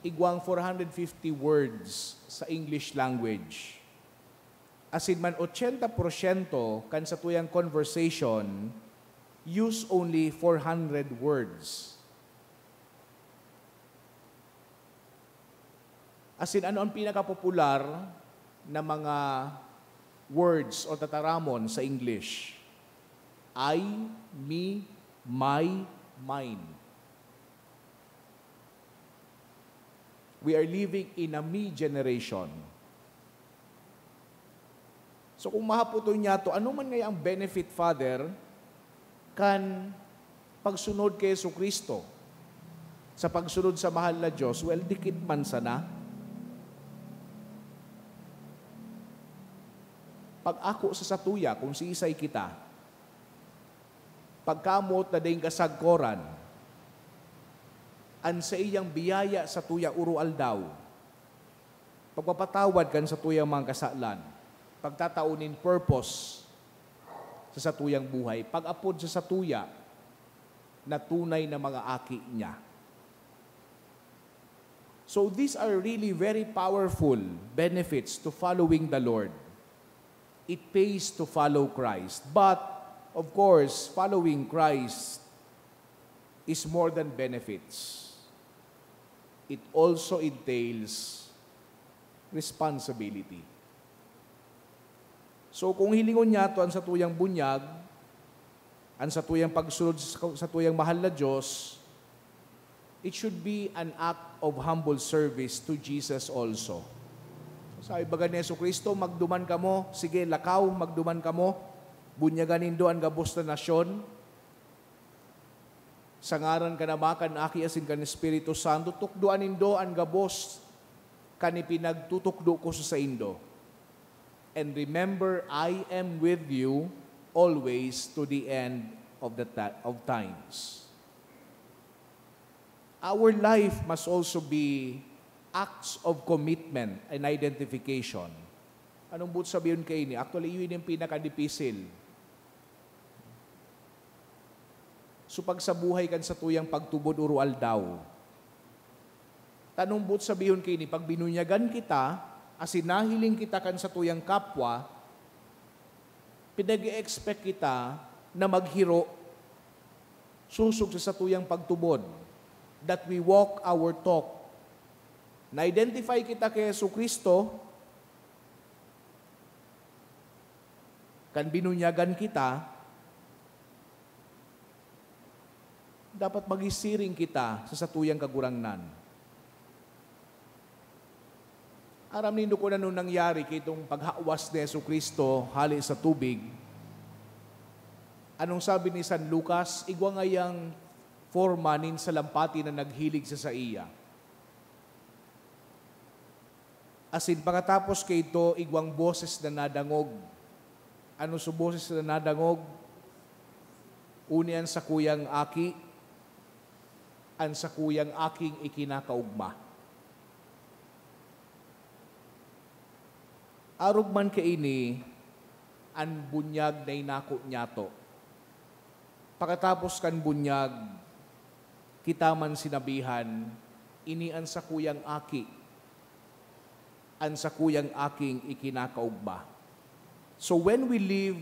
igwang 450 words sa English language. Asin man 80% kan sa tuyang conversation, use only 400 words. Asin ano ang pinakapopular na mga words o tataramon sa English? I, me, my, mine. We are living in a me generation. So kung mahaputo niya to, ano man nga ang benefit, Father, kan pagsunod kay Jesucristo, sa pagsunod sa mahal na Diyos, well, dikit man sana. Pag ako sa satuya, kung si isay kita, pagkamot na ding kasagkoran, an sa iyang biyaya sa tuya urual daw, pagpapatawad kan sa tuyang mga kasalan, pagtataunin purpose sa satuyang buhay, pag-apod sa satuya na tunay na mga aki niya. So these are really very powerful benefits to following the Lord. It pays to follow Christ. But, of course, following Christ is more than benefits. It also entails responsibility. So kung hilingon niya ito ang satuyang bunyag, ang satuyang pagsunod sa tuyang mahal na Diyos, it should be an act of humble service to Jesus also. Sabi baga ni Jesucristo, magduman ka mo, sige, lakaw, magduman ka mo, bunyagan nindo ang gabos na nasyon, sangaran ka na makan, aki asin ka ni Espiritu Santo, tukduan nindo ang gabos, kani pinagtutukdo ko sa indo. And remember, I am with you always to the end of times. our life must also be acts of commitment and identification. Anong but sabihin kayo ni? Actually, yun yung pinaka-dipisil. So pag sa buhay kan sa tuyang pagtubod urual daw, tanong but sabihin kayo ni, pag binunyagan kita, asinahiling kita kan sa tuyang kapwa, pinag-expect kita na maghiro, susog sa tuyang pagtubod, that we walk our talk. Na-identify kita kay Jesucristo, kan binunyagan kita, dapat magisiring kita sa satuyang kagurangnan. Aram nindo ko na nung nangyari kay itong paghawas ni Jesucristo hali sa tubig. Anong sabi ni San Lucas? Igwa ngayang formanin sa lampati na naghilig sa iya. Asin pagkatapos kay ito, igwang boses na nadangog. Ano sa boses na nadangog? Unian sa kuyang aki, an sa kuyang aking ikinakaugma. Arog man kaini, an bunyag na inako nyato. Pagkatapos kan bunyag, kita man sinabihan, ini an sa kuyang aki, an sa kuyang aking ikinakaugma. So when we live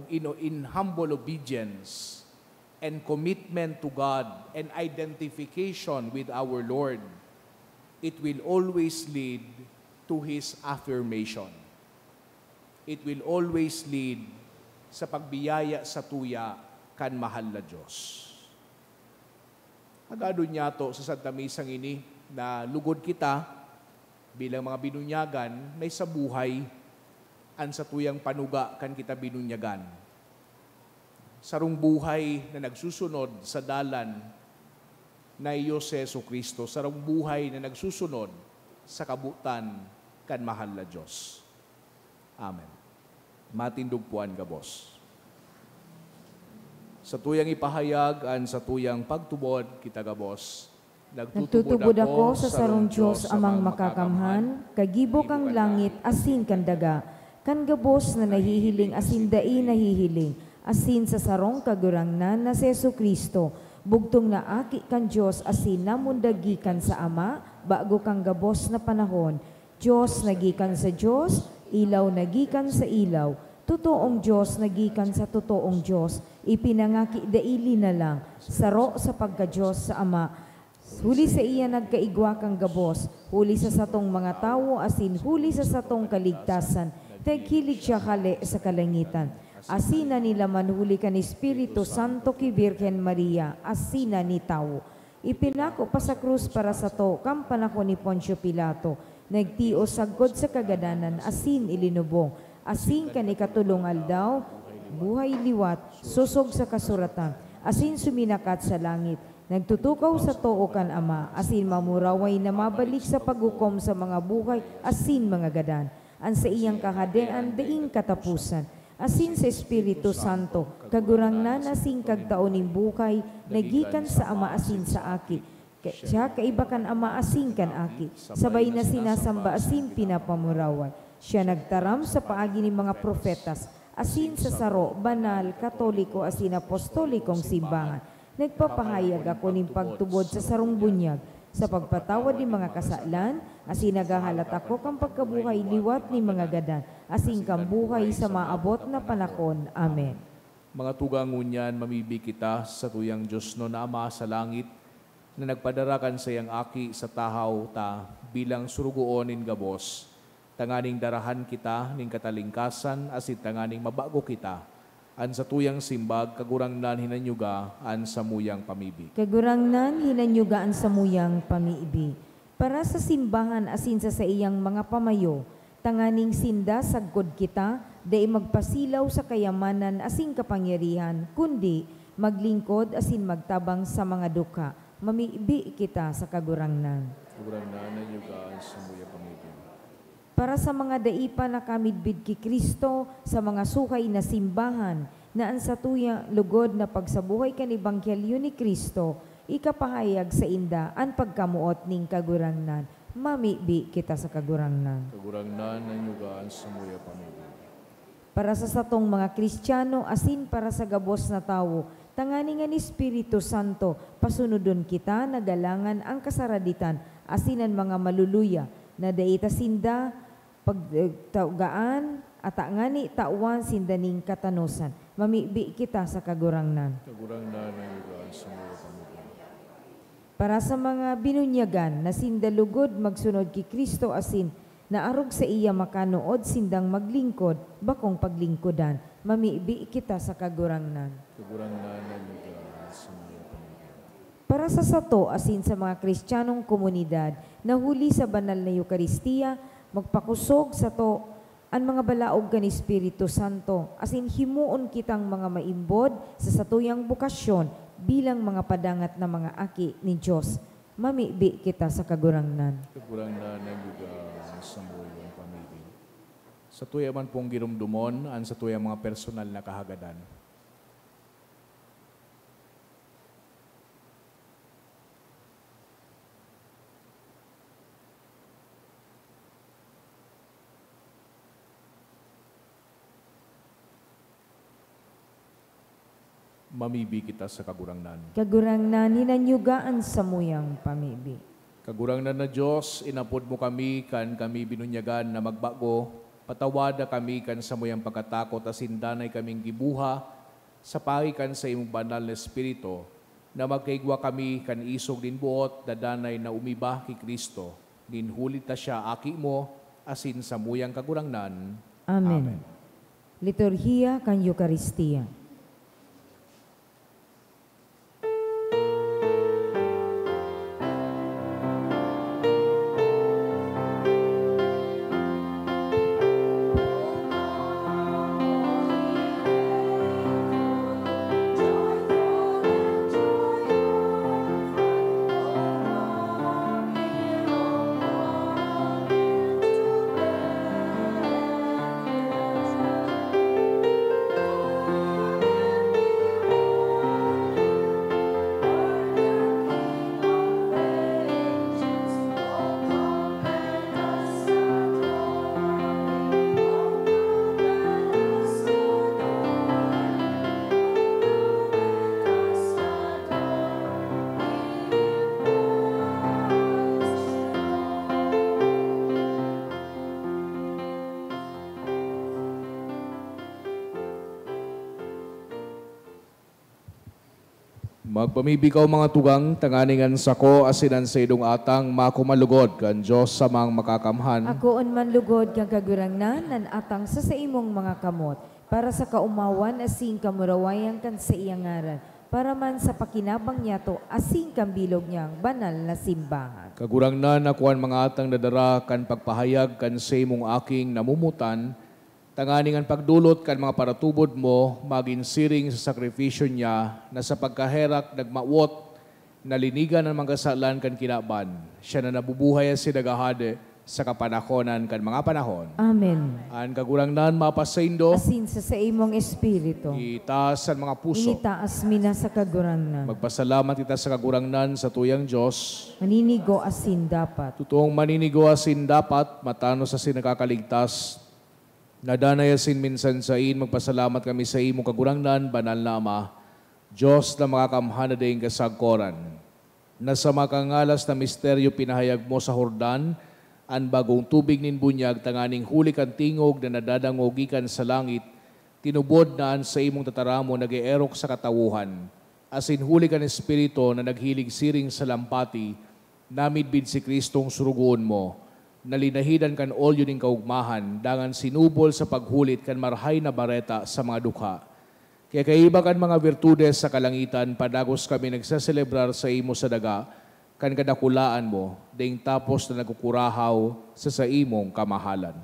in humble obedience and commitment to God and identification with our Lord, it will always lead to His affirmation. It will always lead sa pagbiyaya sa tuya kan mahal na Diyos. Agado niya to sa Santa Misang ini na lugod kita bilang mga binunyagan na sa buhay an sa tuyang panuga kan kita binunyagan. Sarong buhay na nagsusunod sa dalan na iyo si Jesucristo. Sarong buhay na nagsusunod sa kabutan kan mahal na Diyos. Amen. Matindog puan ka, boss. Sa tuyang ipahayag, an sa tuyang pagtubod, kita ka, boss. Nagtutubod ako sa sarong Diyos amang makakamhan, kagibo kang langit, asin kan daga, kan gabos na nahihiling, asin dai nahihiling, asin sa sarong kagurangnan na si Jesucristo, bugtong na aki kan Diyos, asin namundagikan sa Ama, bago kang gabos na panahon, Diyos nagikan sa Diyos, ilaw nagikan sa ilaw, totoong Diyos nagikan sa totoong Diyos, ipinangaki daili na lang, saro sa pagka-Diyos sa Ama, huli sa iya nagkaigwa kang gabos, huli sa satong mga tao, asin huli sa satong kaligtasan, tagkilig siya kali sa kalangitan. Asina nila manhuli kan Espiritu Santo ki Virgen Maria, asina ni tao. Ipinako pa sa krus para sa to, kam panahon ni Poncio Pilato, nagtio sagod sa kagadanan, asin ilinubong, asin kanikatulong aldaw, buhay liwat, susog sa kasuratan, asin suminakat sa langit, nagtutukaw sa too kan Ama, asin mamuraway na mabalik sa paghukom sa mga buhay, asin mga gadan, an sa iyang kahadean daing katapusan, asin sa Espiritu Santo, kagurangnan asin kagtaoning buhay, nagikan sa Ama asin sa aki, siya kaibakan Ama asin kan aki, sabay na sinasamba asin pinapamuraway. Siya nagtaram sa paagi ni mga profetas, asin sa saro, banal, katoliko, asin apostolikong simbahan. Nagpapahayag ako ng pagtubod sa sarong bunyag, sa pagpatawad ni mga kasalan, asin nagahalat ako kang pagkabuhay liwat ni mga gadan, asin kang buhay sa maabot na panahon. Amen. Mga tugang ngunyan, mamibig kita sa tuyang Diyos no na Ama sa langit, na nagpadarakan sa iyang aki sa tahaw ta bilang surugoon nin gabos, tanganing darahan kita ning katalingkasan, asin tanganing mabago kita, an sa tuyang simbag, kagurangnan hinanyuga, an sa muyang pamibig. Kagurangnan hinanyuga an sa muyang pamiibig. Para sa simbahan asin sa iyang mga pamayo, tanganing sinda saggod kita, day magpasilaw sa kayamanan asin kapangyarihan, kundi maglingkod asin magtabang sa mga duka. Mamiibi kita sa kagurangnan. Kagurangnan hinanyuga, an sa muyang pamibig. Para sa mga daipa na kamidbid ki Kristo, sa mga sukay na simbahan, na ang sa tuya lugod na pagsabuhay kan Ebanghelyo ni Kristo, ikapahayag sa inda an pagkamuot ning kagurangnan. Mamibi kita sa kagurangnan. Kagurangnan ng yugaan sa muya pamilya. Para sa satong mga Kristiyano, asin para sa gabos na tawo, tangani nga ni Espiritu Santo, pasunodon kita, nagalangan ang kasaraditan, asinan mga maluluya, na daita sinda, pagtaugaan, at ngani tauan sindaning katanosan. Mamibi kita sa kagurangnan. Kagurangnan ng yugaan sa muya pamilya. Para sa mga binunyagan na sindalugod magsunod ki Kristo asin, naarog sa iya makanood sindang maglingkod, bakong paglingkodan, mamibi kita sa kagurangnan. Kagurangnan ng yugaan sa muya pamilya. Para sa sato asin sa mga Kristiyanong komunidad na huli sa banal na Eukaristiya, magpakusog sa to ang mga balaog kan Espiritu Santo, asin himuon kitang mga maimbod sa satuyang bukasyon bilang mga padangat na mga aki ni Diyos. Mamibi kita sa kagurangnan. Kagurangnan ng yugaan sa muya pamilya. Sa tuya man pong girumdumon, ang sa tuya mga personal na kahagadan. Mamibi kita sa kagurangnan. Kagurangnan hinanyugaan sa muyang pamibi. Kagurangnan na Diyos, inapod mo kami kan kami binunyagan na magbago, patawada kami kan sa muyang pagkatakot at sindanay kaming gibuha, sa pagikan sa imong banal na Espiritu, na magkaigwa kami kan isog din buot, dadanay na umiba ki Kristo, ninhulit ta siya aki mo, asin sa muyang kagurangnan. Amen. Liturhiya kan Eukaristiya. Magpamibikaw mga tugang, tanganingan sako, asinan sa idong atang, makumalugod, kan Diyos sa mga makakamhan. Akoon man lugod kang kagurangnan, nan atang sa imong mga kamot, para sa kaumawan asing kamurawayang kan sa iyang ngaran, para man sa pakinabang niya to, asing kambilog niyang banal na simbahan. Kagurangnan akuan mga atang dadara, kan pagpahayag, kan sa imong aking namumutan, tanganingan pagdulot kan mga paratubod mo, maginsiring sa sakripisyo niya, na sa pagkaherak nagmawot, nalinigan ang mga kasalan kan kinaban. Siya na nabubuhay si nagahade sa kapanahonan kan mga panahon. Amen. Ang kagurangnan mapasaindo, Asin sa imong espiritu, itaas ang mga puso. initaas mina sa kagurangnan. Magpasalamat kita sa kagurangnan sa tuyang Diyos. Maninigo asin dapat. Totoong maninigo asin dapat, matano sa sinakakaligtas. Nadanayasin minsan sa in, magpasalamat kami sa imong kagurangnan, banal na Ama, Diyos na makakamhan na dayong kasagkoran. Na sa makangalas na misteryo pinahayag mo sa Hordan, ang bagong tubig nin bunyag, tanganing huli kan tingog na nadadangogikan sa langit, tinubod na sa imong tataramo nag-eerok sa katawuhan. Asin huli kan Espiritu na naghilig siring sa lampati, namidbid si Kristong surugoon mo. Nalinahidan kan olyo ning kaugmahan, dangan sinubol sa paghulit kan marhay na bareta sa mga dukha. Kaya kaiba kan mga virtudes sa kalangitan, padagos kami nagsaselebrar sa imo sa daga, kan kadakulaan mo, daing tapos na nagkukurahaw sa imong kamahalan.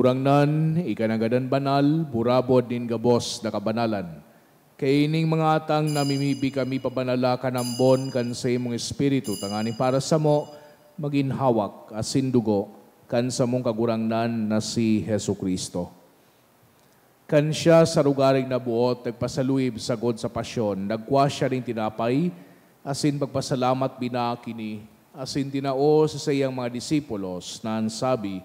kagurangnan, ikanagadan banal, burabod nin gabos na kabanalan. Kay ining mga atang namimibi kami pabanala kanambon kan sa imong espiritu, tangani para sa mo, maginhawak asin dugo, kan sa mong kagurangnan na si Hesu Kristo. Kan siya sa lugaring nabuot, nagpasaluyib sagod sa pasyon, nagkwa siya rin tinapay, asin pagpasalamat binakini, asin tinao sa sayang mga disipulos, na sabi,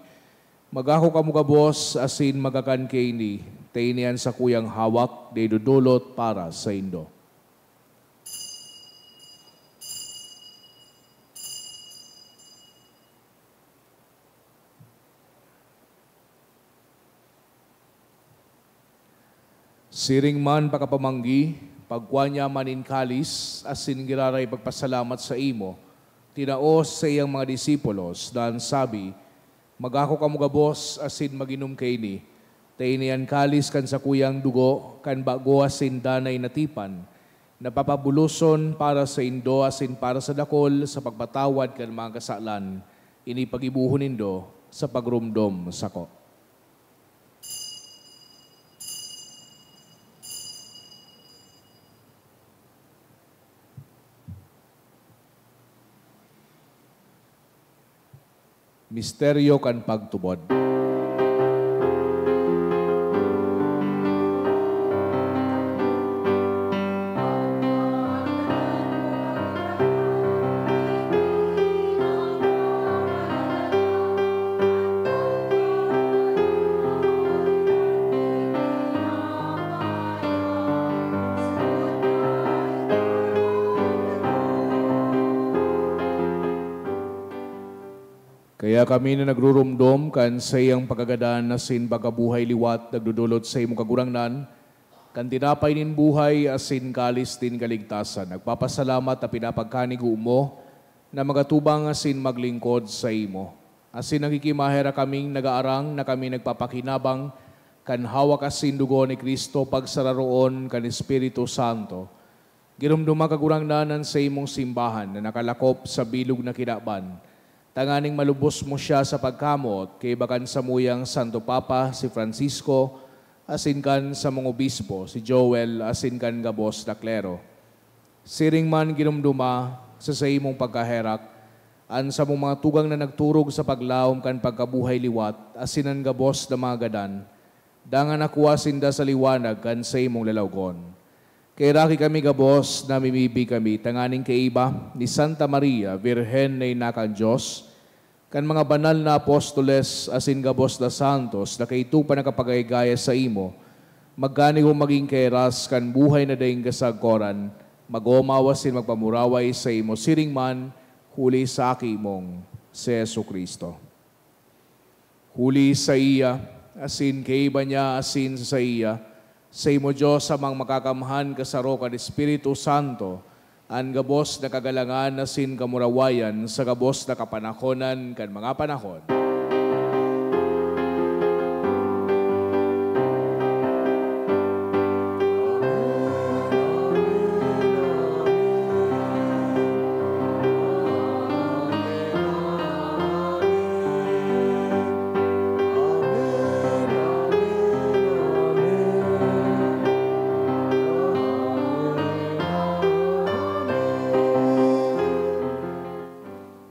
magako kamo gabos, asin magakan kaini, tainian sa kuyang hawak, de dudulot para sa indo. Siring man pakapamanggi, pagkuha niya manin kalis, asin giraray pagpasalamat sa imo, tinaos sa iyang mga disipulos, dan sabi, magako kamo gabos, asin maginom kaini, tainian kalis kan sa kuyang dugo, kan bago asin danay natipan, napapabuluson para sa indo, asin para sa dakol, sa pagpatawad kan mga kasalan, ini pagibuhon nindo sa pagrumdom sako. Misteryo kan pagtubod. Kaya kami na nagrurumdom kan sa iyang pagagadan na sin bagabuhay liwat nagdudulot sa imong kagurangnan, kan tinapay nin buhay asin kalis din kaligtasan. Nagpapasalamat na pinapagkanigo mo na magatubang asin maglingkod sa imo. Asin nakikimahera kaming nagaarang na kami nagpapakinabang kan hawak asin dugo ni Kristo pagsararoon kan Espiritu Santo. Girumduma kagurangnanan sa imong simbahan na nakalakop sa bilog na kinaban. Tanganing malubos mo siya sa pagkamot kay bakan sa muyang Santo Papa si Francisco, asin kan sa mga obispo si Joel, asin kan gabos na klero. Siring man ginumduma sa imong pagkaherak, an sa mong mga tugang na nagturog sa paglaom kan pagkabuhay liwat, asinan gabos na mga gadan, dangan nakuha sinda sa liwanag kan sa imong lalawgon. Kay raki kami gabos, namimibi kami, tanganing kaiba ni Santa Maria, Virhen na inakan Diyos, kan mga banal na apostoles, asin gabos na santos, na kaito pa nakapagaygaya sa imo, magkani kong maging keras, kan buhay na daing kasagkoran, mag-umawasin magpamuraway sa imo, siring man, huli sa aki mong si Yesu Kristo. Huli sa iya, asin kaiba niya, asin sa iya, sa imo Diyos amang makakamhan kasaro kan Espiritu Santo, an gabos na kagalangan na sin kamurawayan sa gabos na kapanahonan kan mga panahon.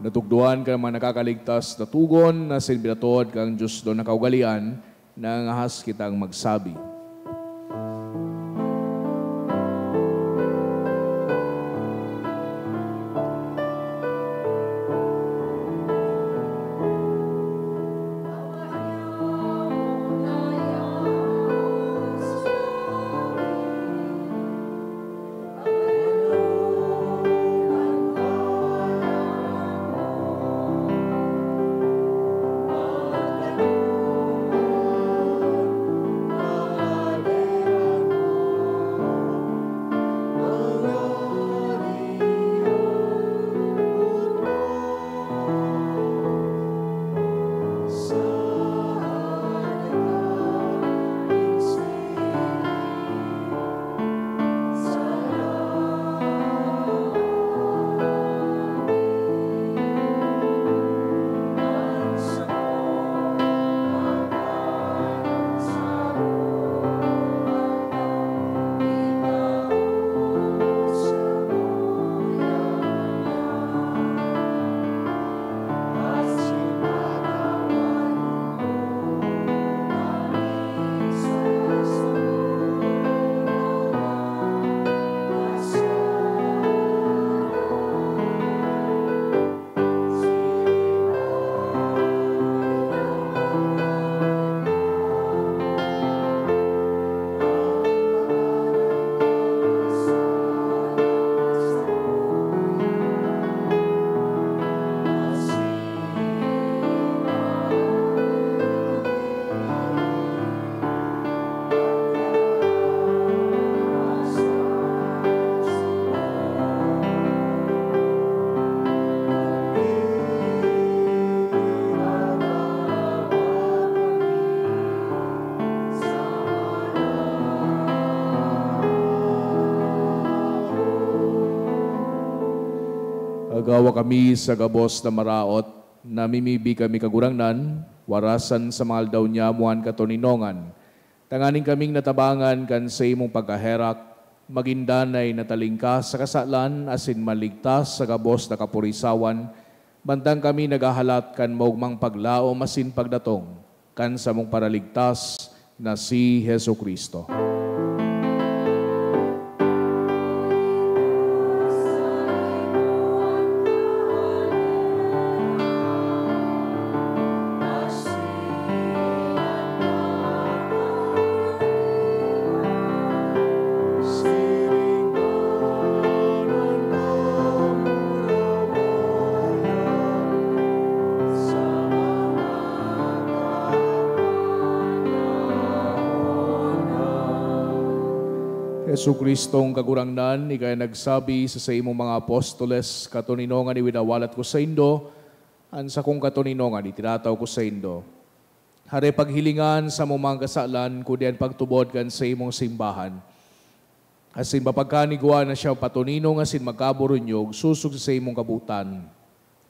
Natugduan ka mga nakakaligtas na tugon na sinbinatod kang Diyos doon na kaugalian na ngahas kitang magsabi. Agawa kami sa gabos na maraot, namimibi kami kagurangnan, warasan sa mga aldaw niya muan katoninongan. Tanganing kaming natabangan kan sa imong pagkaherak, magindanay na talingkas sa kasalan, asin maligtas sa gabos na kapurisawan, bantang kami nagahalat kan maugmang paglao masin pagdatong, kan sa mong paraligtas na si Hesu Kristo. Yesu Kristong kagurangnan, ikay nagsabi sa imong mga apostoles, katoninongan iwinawalat ko sa indo, ansa kong katoninongan itinataw ko sa indo. Hare paghilingan sa mong kasalan, kudian pagtubod kan sa imong simbahan. Asin mapagkanigwa na siya patuninong asin magkaburunyog, susog sa imong kabutan.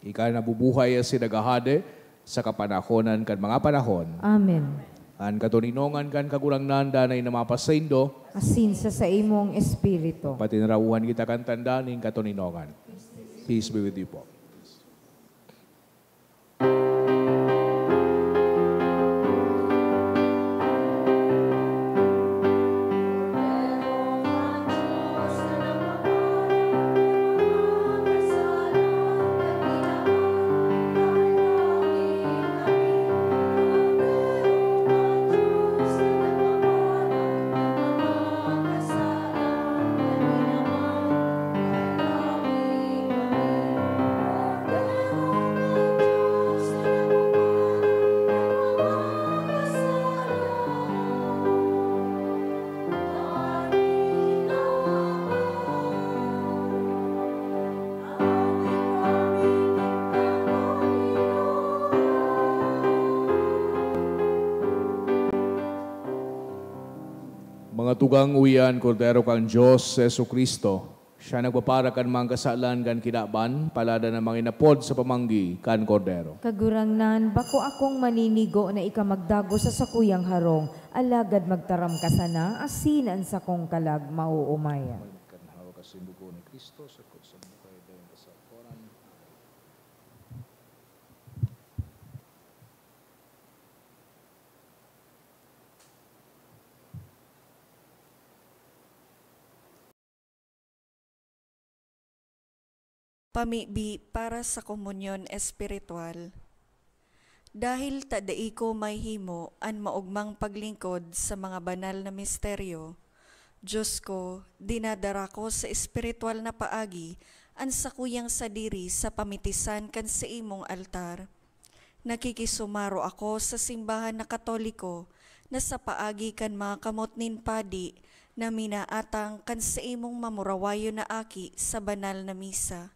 Ikay nabubuhay asin nagahade sa kapanahonan kan mga panahon. Amen. An katoninongan kan kagurangnan danay na mapasaindo, Asin sa imong espiritu. patinarauhan kita kan tandaning katoninongan. Peace be with you po. Mga tugang uyan, Kordero kang Diyos, Yesu Kristo, siya nagpapara kan mga kasalan kan kinaban, palada na mga inapod sa pamanggi kan Kordero. Kagurangnan, bako akong maninigo na ikamagdago sa sakuyang harong, alagad magtaram ka sana, asinan sa kong kalag mauumaya. Kanhawa kasi dugo ni Kristo sa bukay dayon kasakoran. Pamibi para sa komunyon espiritual. Dahil tadai ko may himo an maugmang paglingkod sa mga banal na misteryo, Diyos ko, dinadara ko sa espiritual na paagi an sakuyang sadiri sa pamitisan kan sa imong altar. Nakikisumaro ako sa simbahan na Katoliko na sa paagi kan mga kamot nin padi na minaatang kan sa imong mamurawayo na aki sa banal na misa.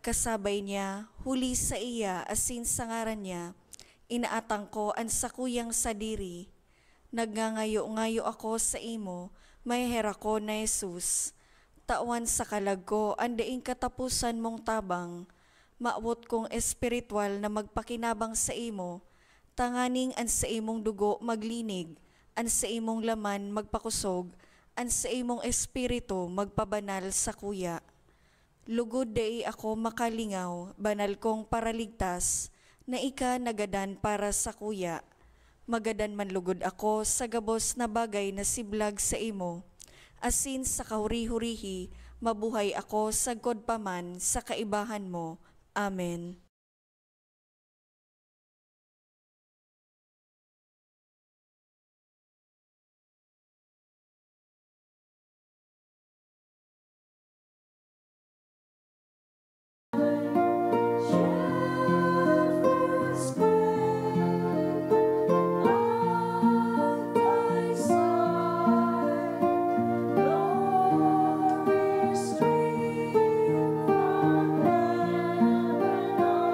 Kasabay niya, huli sa iya asin sa ngaran niya, inaatang ko ang sakuyang sadiri. Nagngangayo-ngayo ako sa imo, may hera ko na Jesus. Tawan sa kalag ko, andaing katapusan mong tabang, maawot kong espiritual na magpakinabang sa imo, tanganing an sa imong dugo maglinig, an sa imong laman magpakusog, an sa imong espiritu magpabanal sa kuya. Lugod dai ako makalingaw, banal kong paraligtas, na ika nagadan para sa kuya. Magadan man lugod ako sa gabos na bagay na siblag sa imo. Asin sa kahuri-hurihi, mabuhay ako sagkod paman sa kaibahan mo. Amen. Lord, stream from heaven.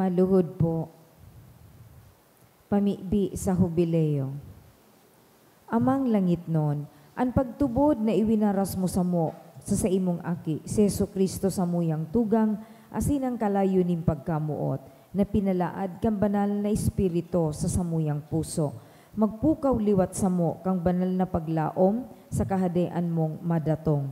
Maluhod po. Pamibi sa hubileo. Amang langit nun, ang pagtubod na iwinaras mo sa imong aki, si Yesu Kristo sa muyang tugang, asin ang kalayo ning pagkamuot, na pinalaad kang banal na espiritu sa samuyang puso. Magpukaw liwat sa mo kang banal na paglaom sa kahadean mong madatong.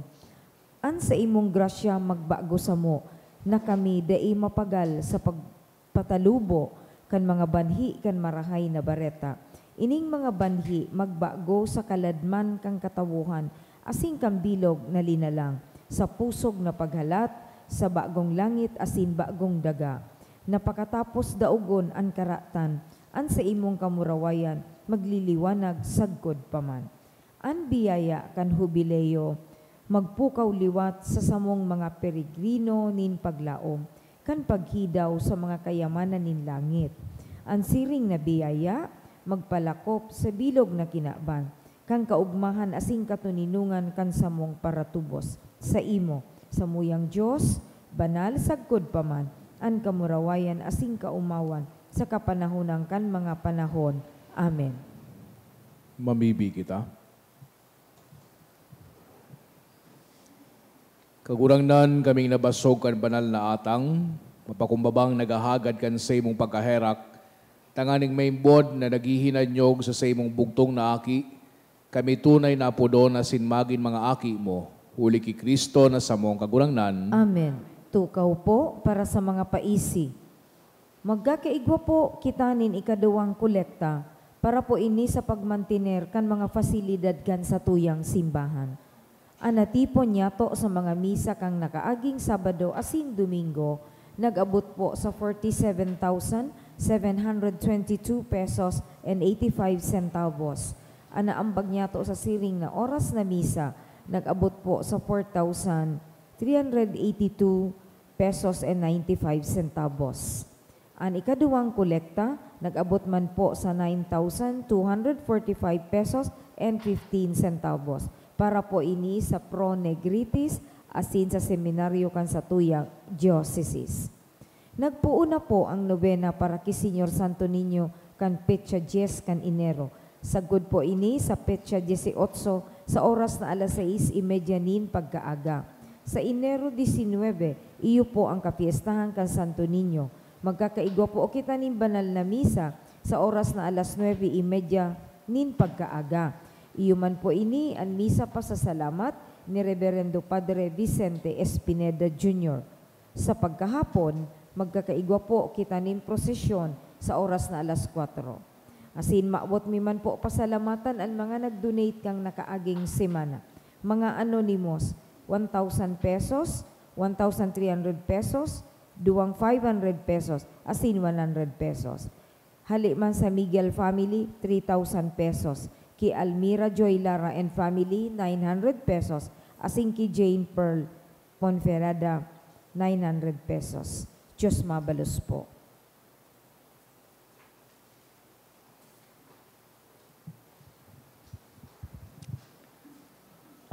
An sa imong grasya magbago sa mo, na kami dai mapagal sa pagpatalubo kan mga banhi kan marahay na bareta. Ining mga banhi magbago sa kaladman kang katawuhan, asing kang bilog na linalang, sa pusog na paghalat, sa bagong langit asin bagong daga. Napakatapos daugon ang karatan, an sa imong kamurawayan, magliliwanag sagkod paman. An biyaya kan hubileo, magpukaw liwat sa samong mga peregrino nin paglaom, kan paghidaw sa mga kayamanan nin langit. Ang siring na biyaya, magpalakop sa bilog na kinaban, kang kaugmahan asing katuninungan kan samong paratubos, sa imo, sa muyang Diyos, banal sagkod paman, an kamurawayan asing kaumawan, sa kapanahonang kan mga panahon. Amen. Mamibi kita. Kagurangnan kaming nabasog kan banal na atang, mapakumbabang nagahagad kan sa imong pagkaherak, tanganing may bod na naghihinanyog sa imong bugtong na aki, kami tunay na po doon na sinmagin mga aki mo, huli ki Kristo na sa mong kagurangnan. Amen. Tukaw po para sa mga paisi. Magkakaigwa po kitanin ikaduwang kolekta para po ini sa pagmantiner kan mga fasilidad kan sa tuyang simbahan. Anatipon niya to sa mga misa kang nakaaging Sabado asin Domingo, nag-abot po sa 47,722 pesos and 85 centavos. Anaambag niya to sa siring na oras na misa, nag-abot po sa 4,382 pesos and 95 centavos. Ang ikaduwang kolekta, nag-abot man po sa 9,245 pesos and 15 centavos para po ini sa Pro Negritis asin sa seminaryo kan sa tuyang diocese. Nagpuuna po ang nobena para kay Señor Santo Niño kan petsa 10 kan Enero. Sagod po ini sa petsa 18 sa oras na alas 6:30 nin pagkaaga. Sa Enero 19, iyo po ang kapiestahan kan Santo Niño. Magkakaigwa po kita nin banal na misa sa oras na alas 9:30 nin pagkaaga. Iyo man po ini ang misa pa sa salamat ni Reverendo Padre Vicente Espineda Jr. Sa pagkahapon, magkakaigwa po kita nin prosesyon sa oras na alas 4. Asin maabot mi man po pasalamatan ang mga nag-donate kang nakaaging semana. Mga anonymous, 1,000 pesos, 1,300 pesos, duwang 500 pesos, asin 100 pesos. Hali man sa Miguel family, 3,000 pesos. Ki Almira Joy Lara and family, 900 pesos. Asin ki Jane Pearl Ponferrada, 900 pesos. Diyos mabalos po.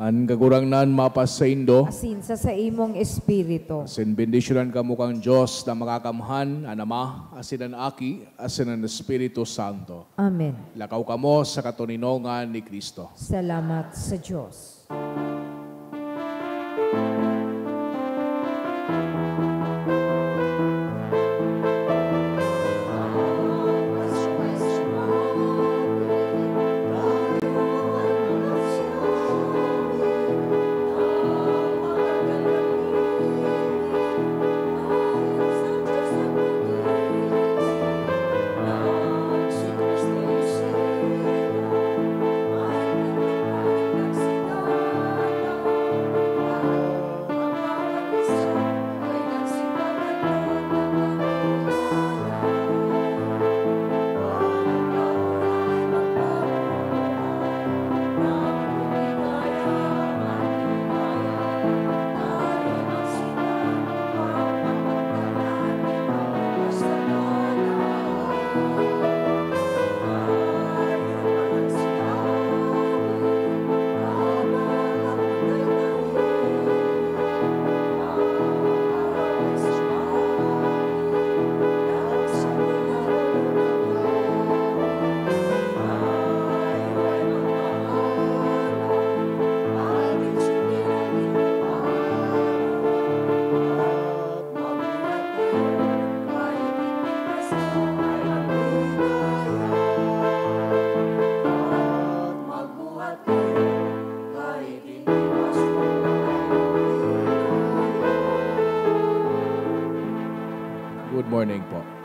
An kagurangnan mapasaindo, Asin sa imong espiritu. asin bendisyonan ka mukhang Diyos na makakamhan, an Ama, asin ang Aki, asin ang Espiritu Santo. Amen. Lakaw kamo sa katuninongan ni Kristo. Salamat sa Diyos. morning po.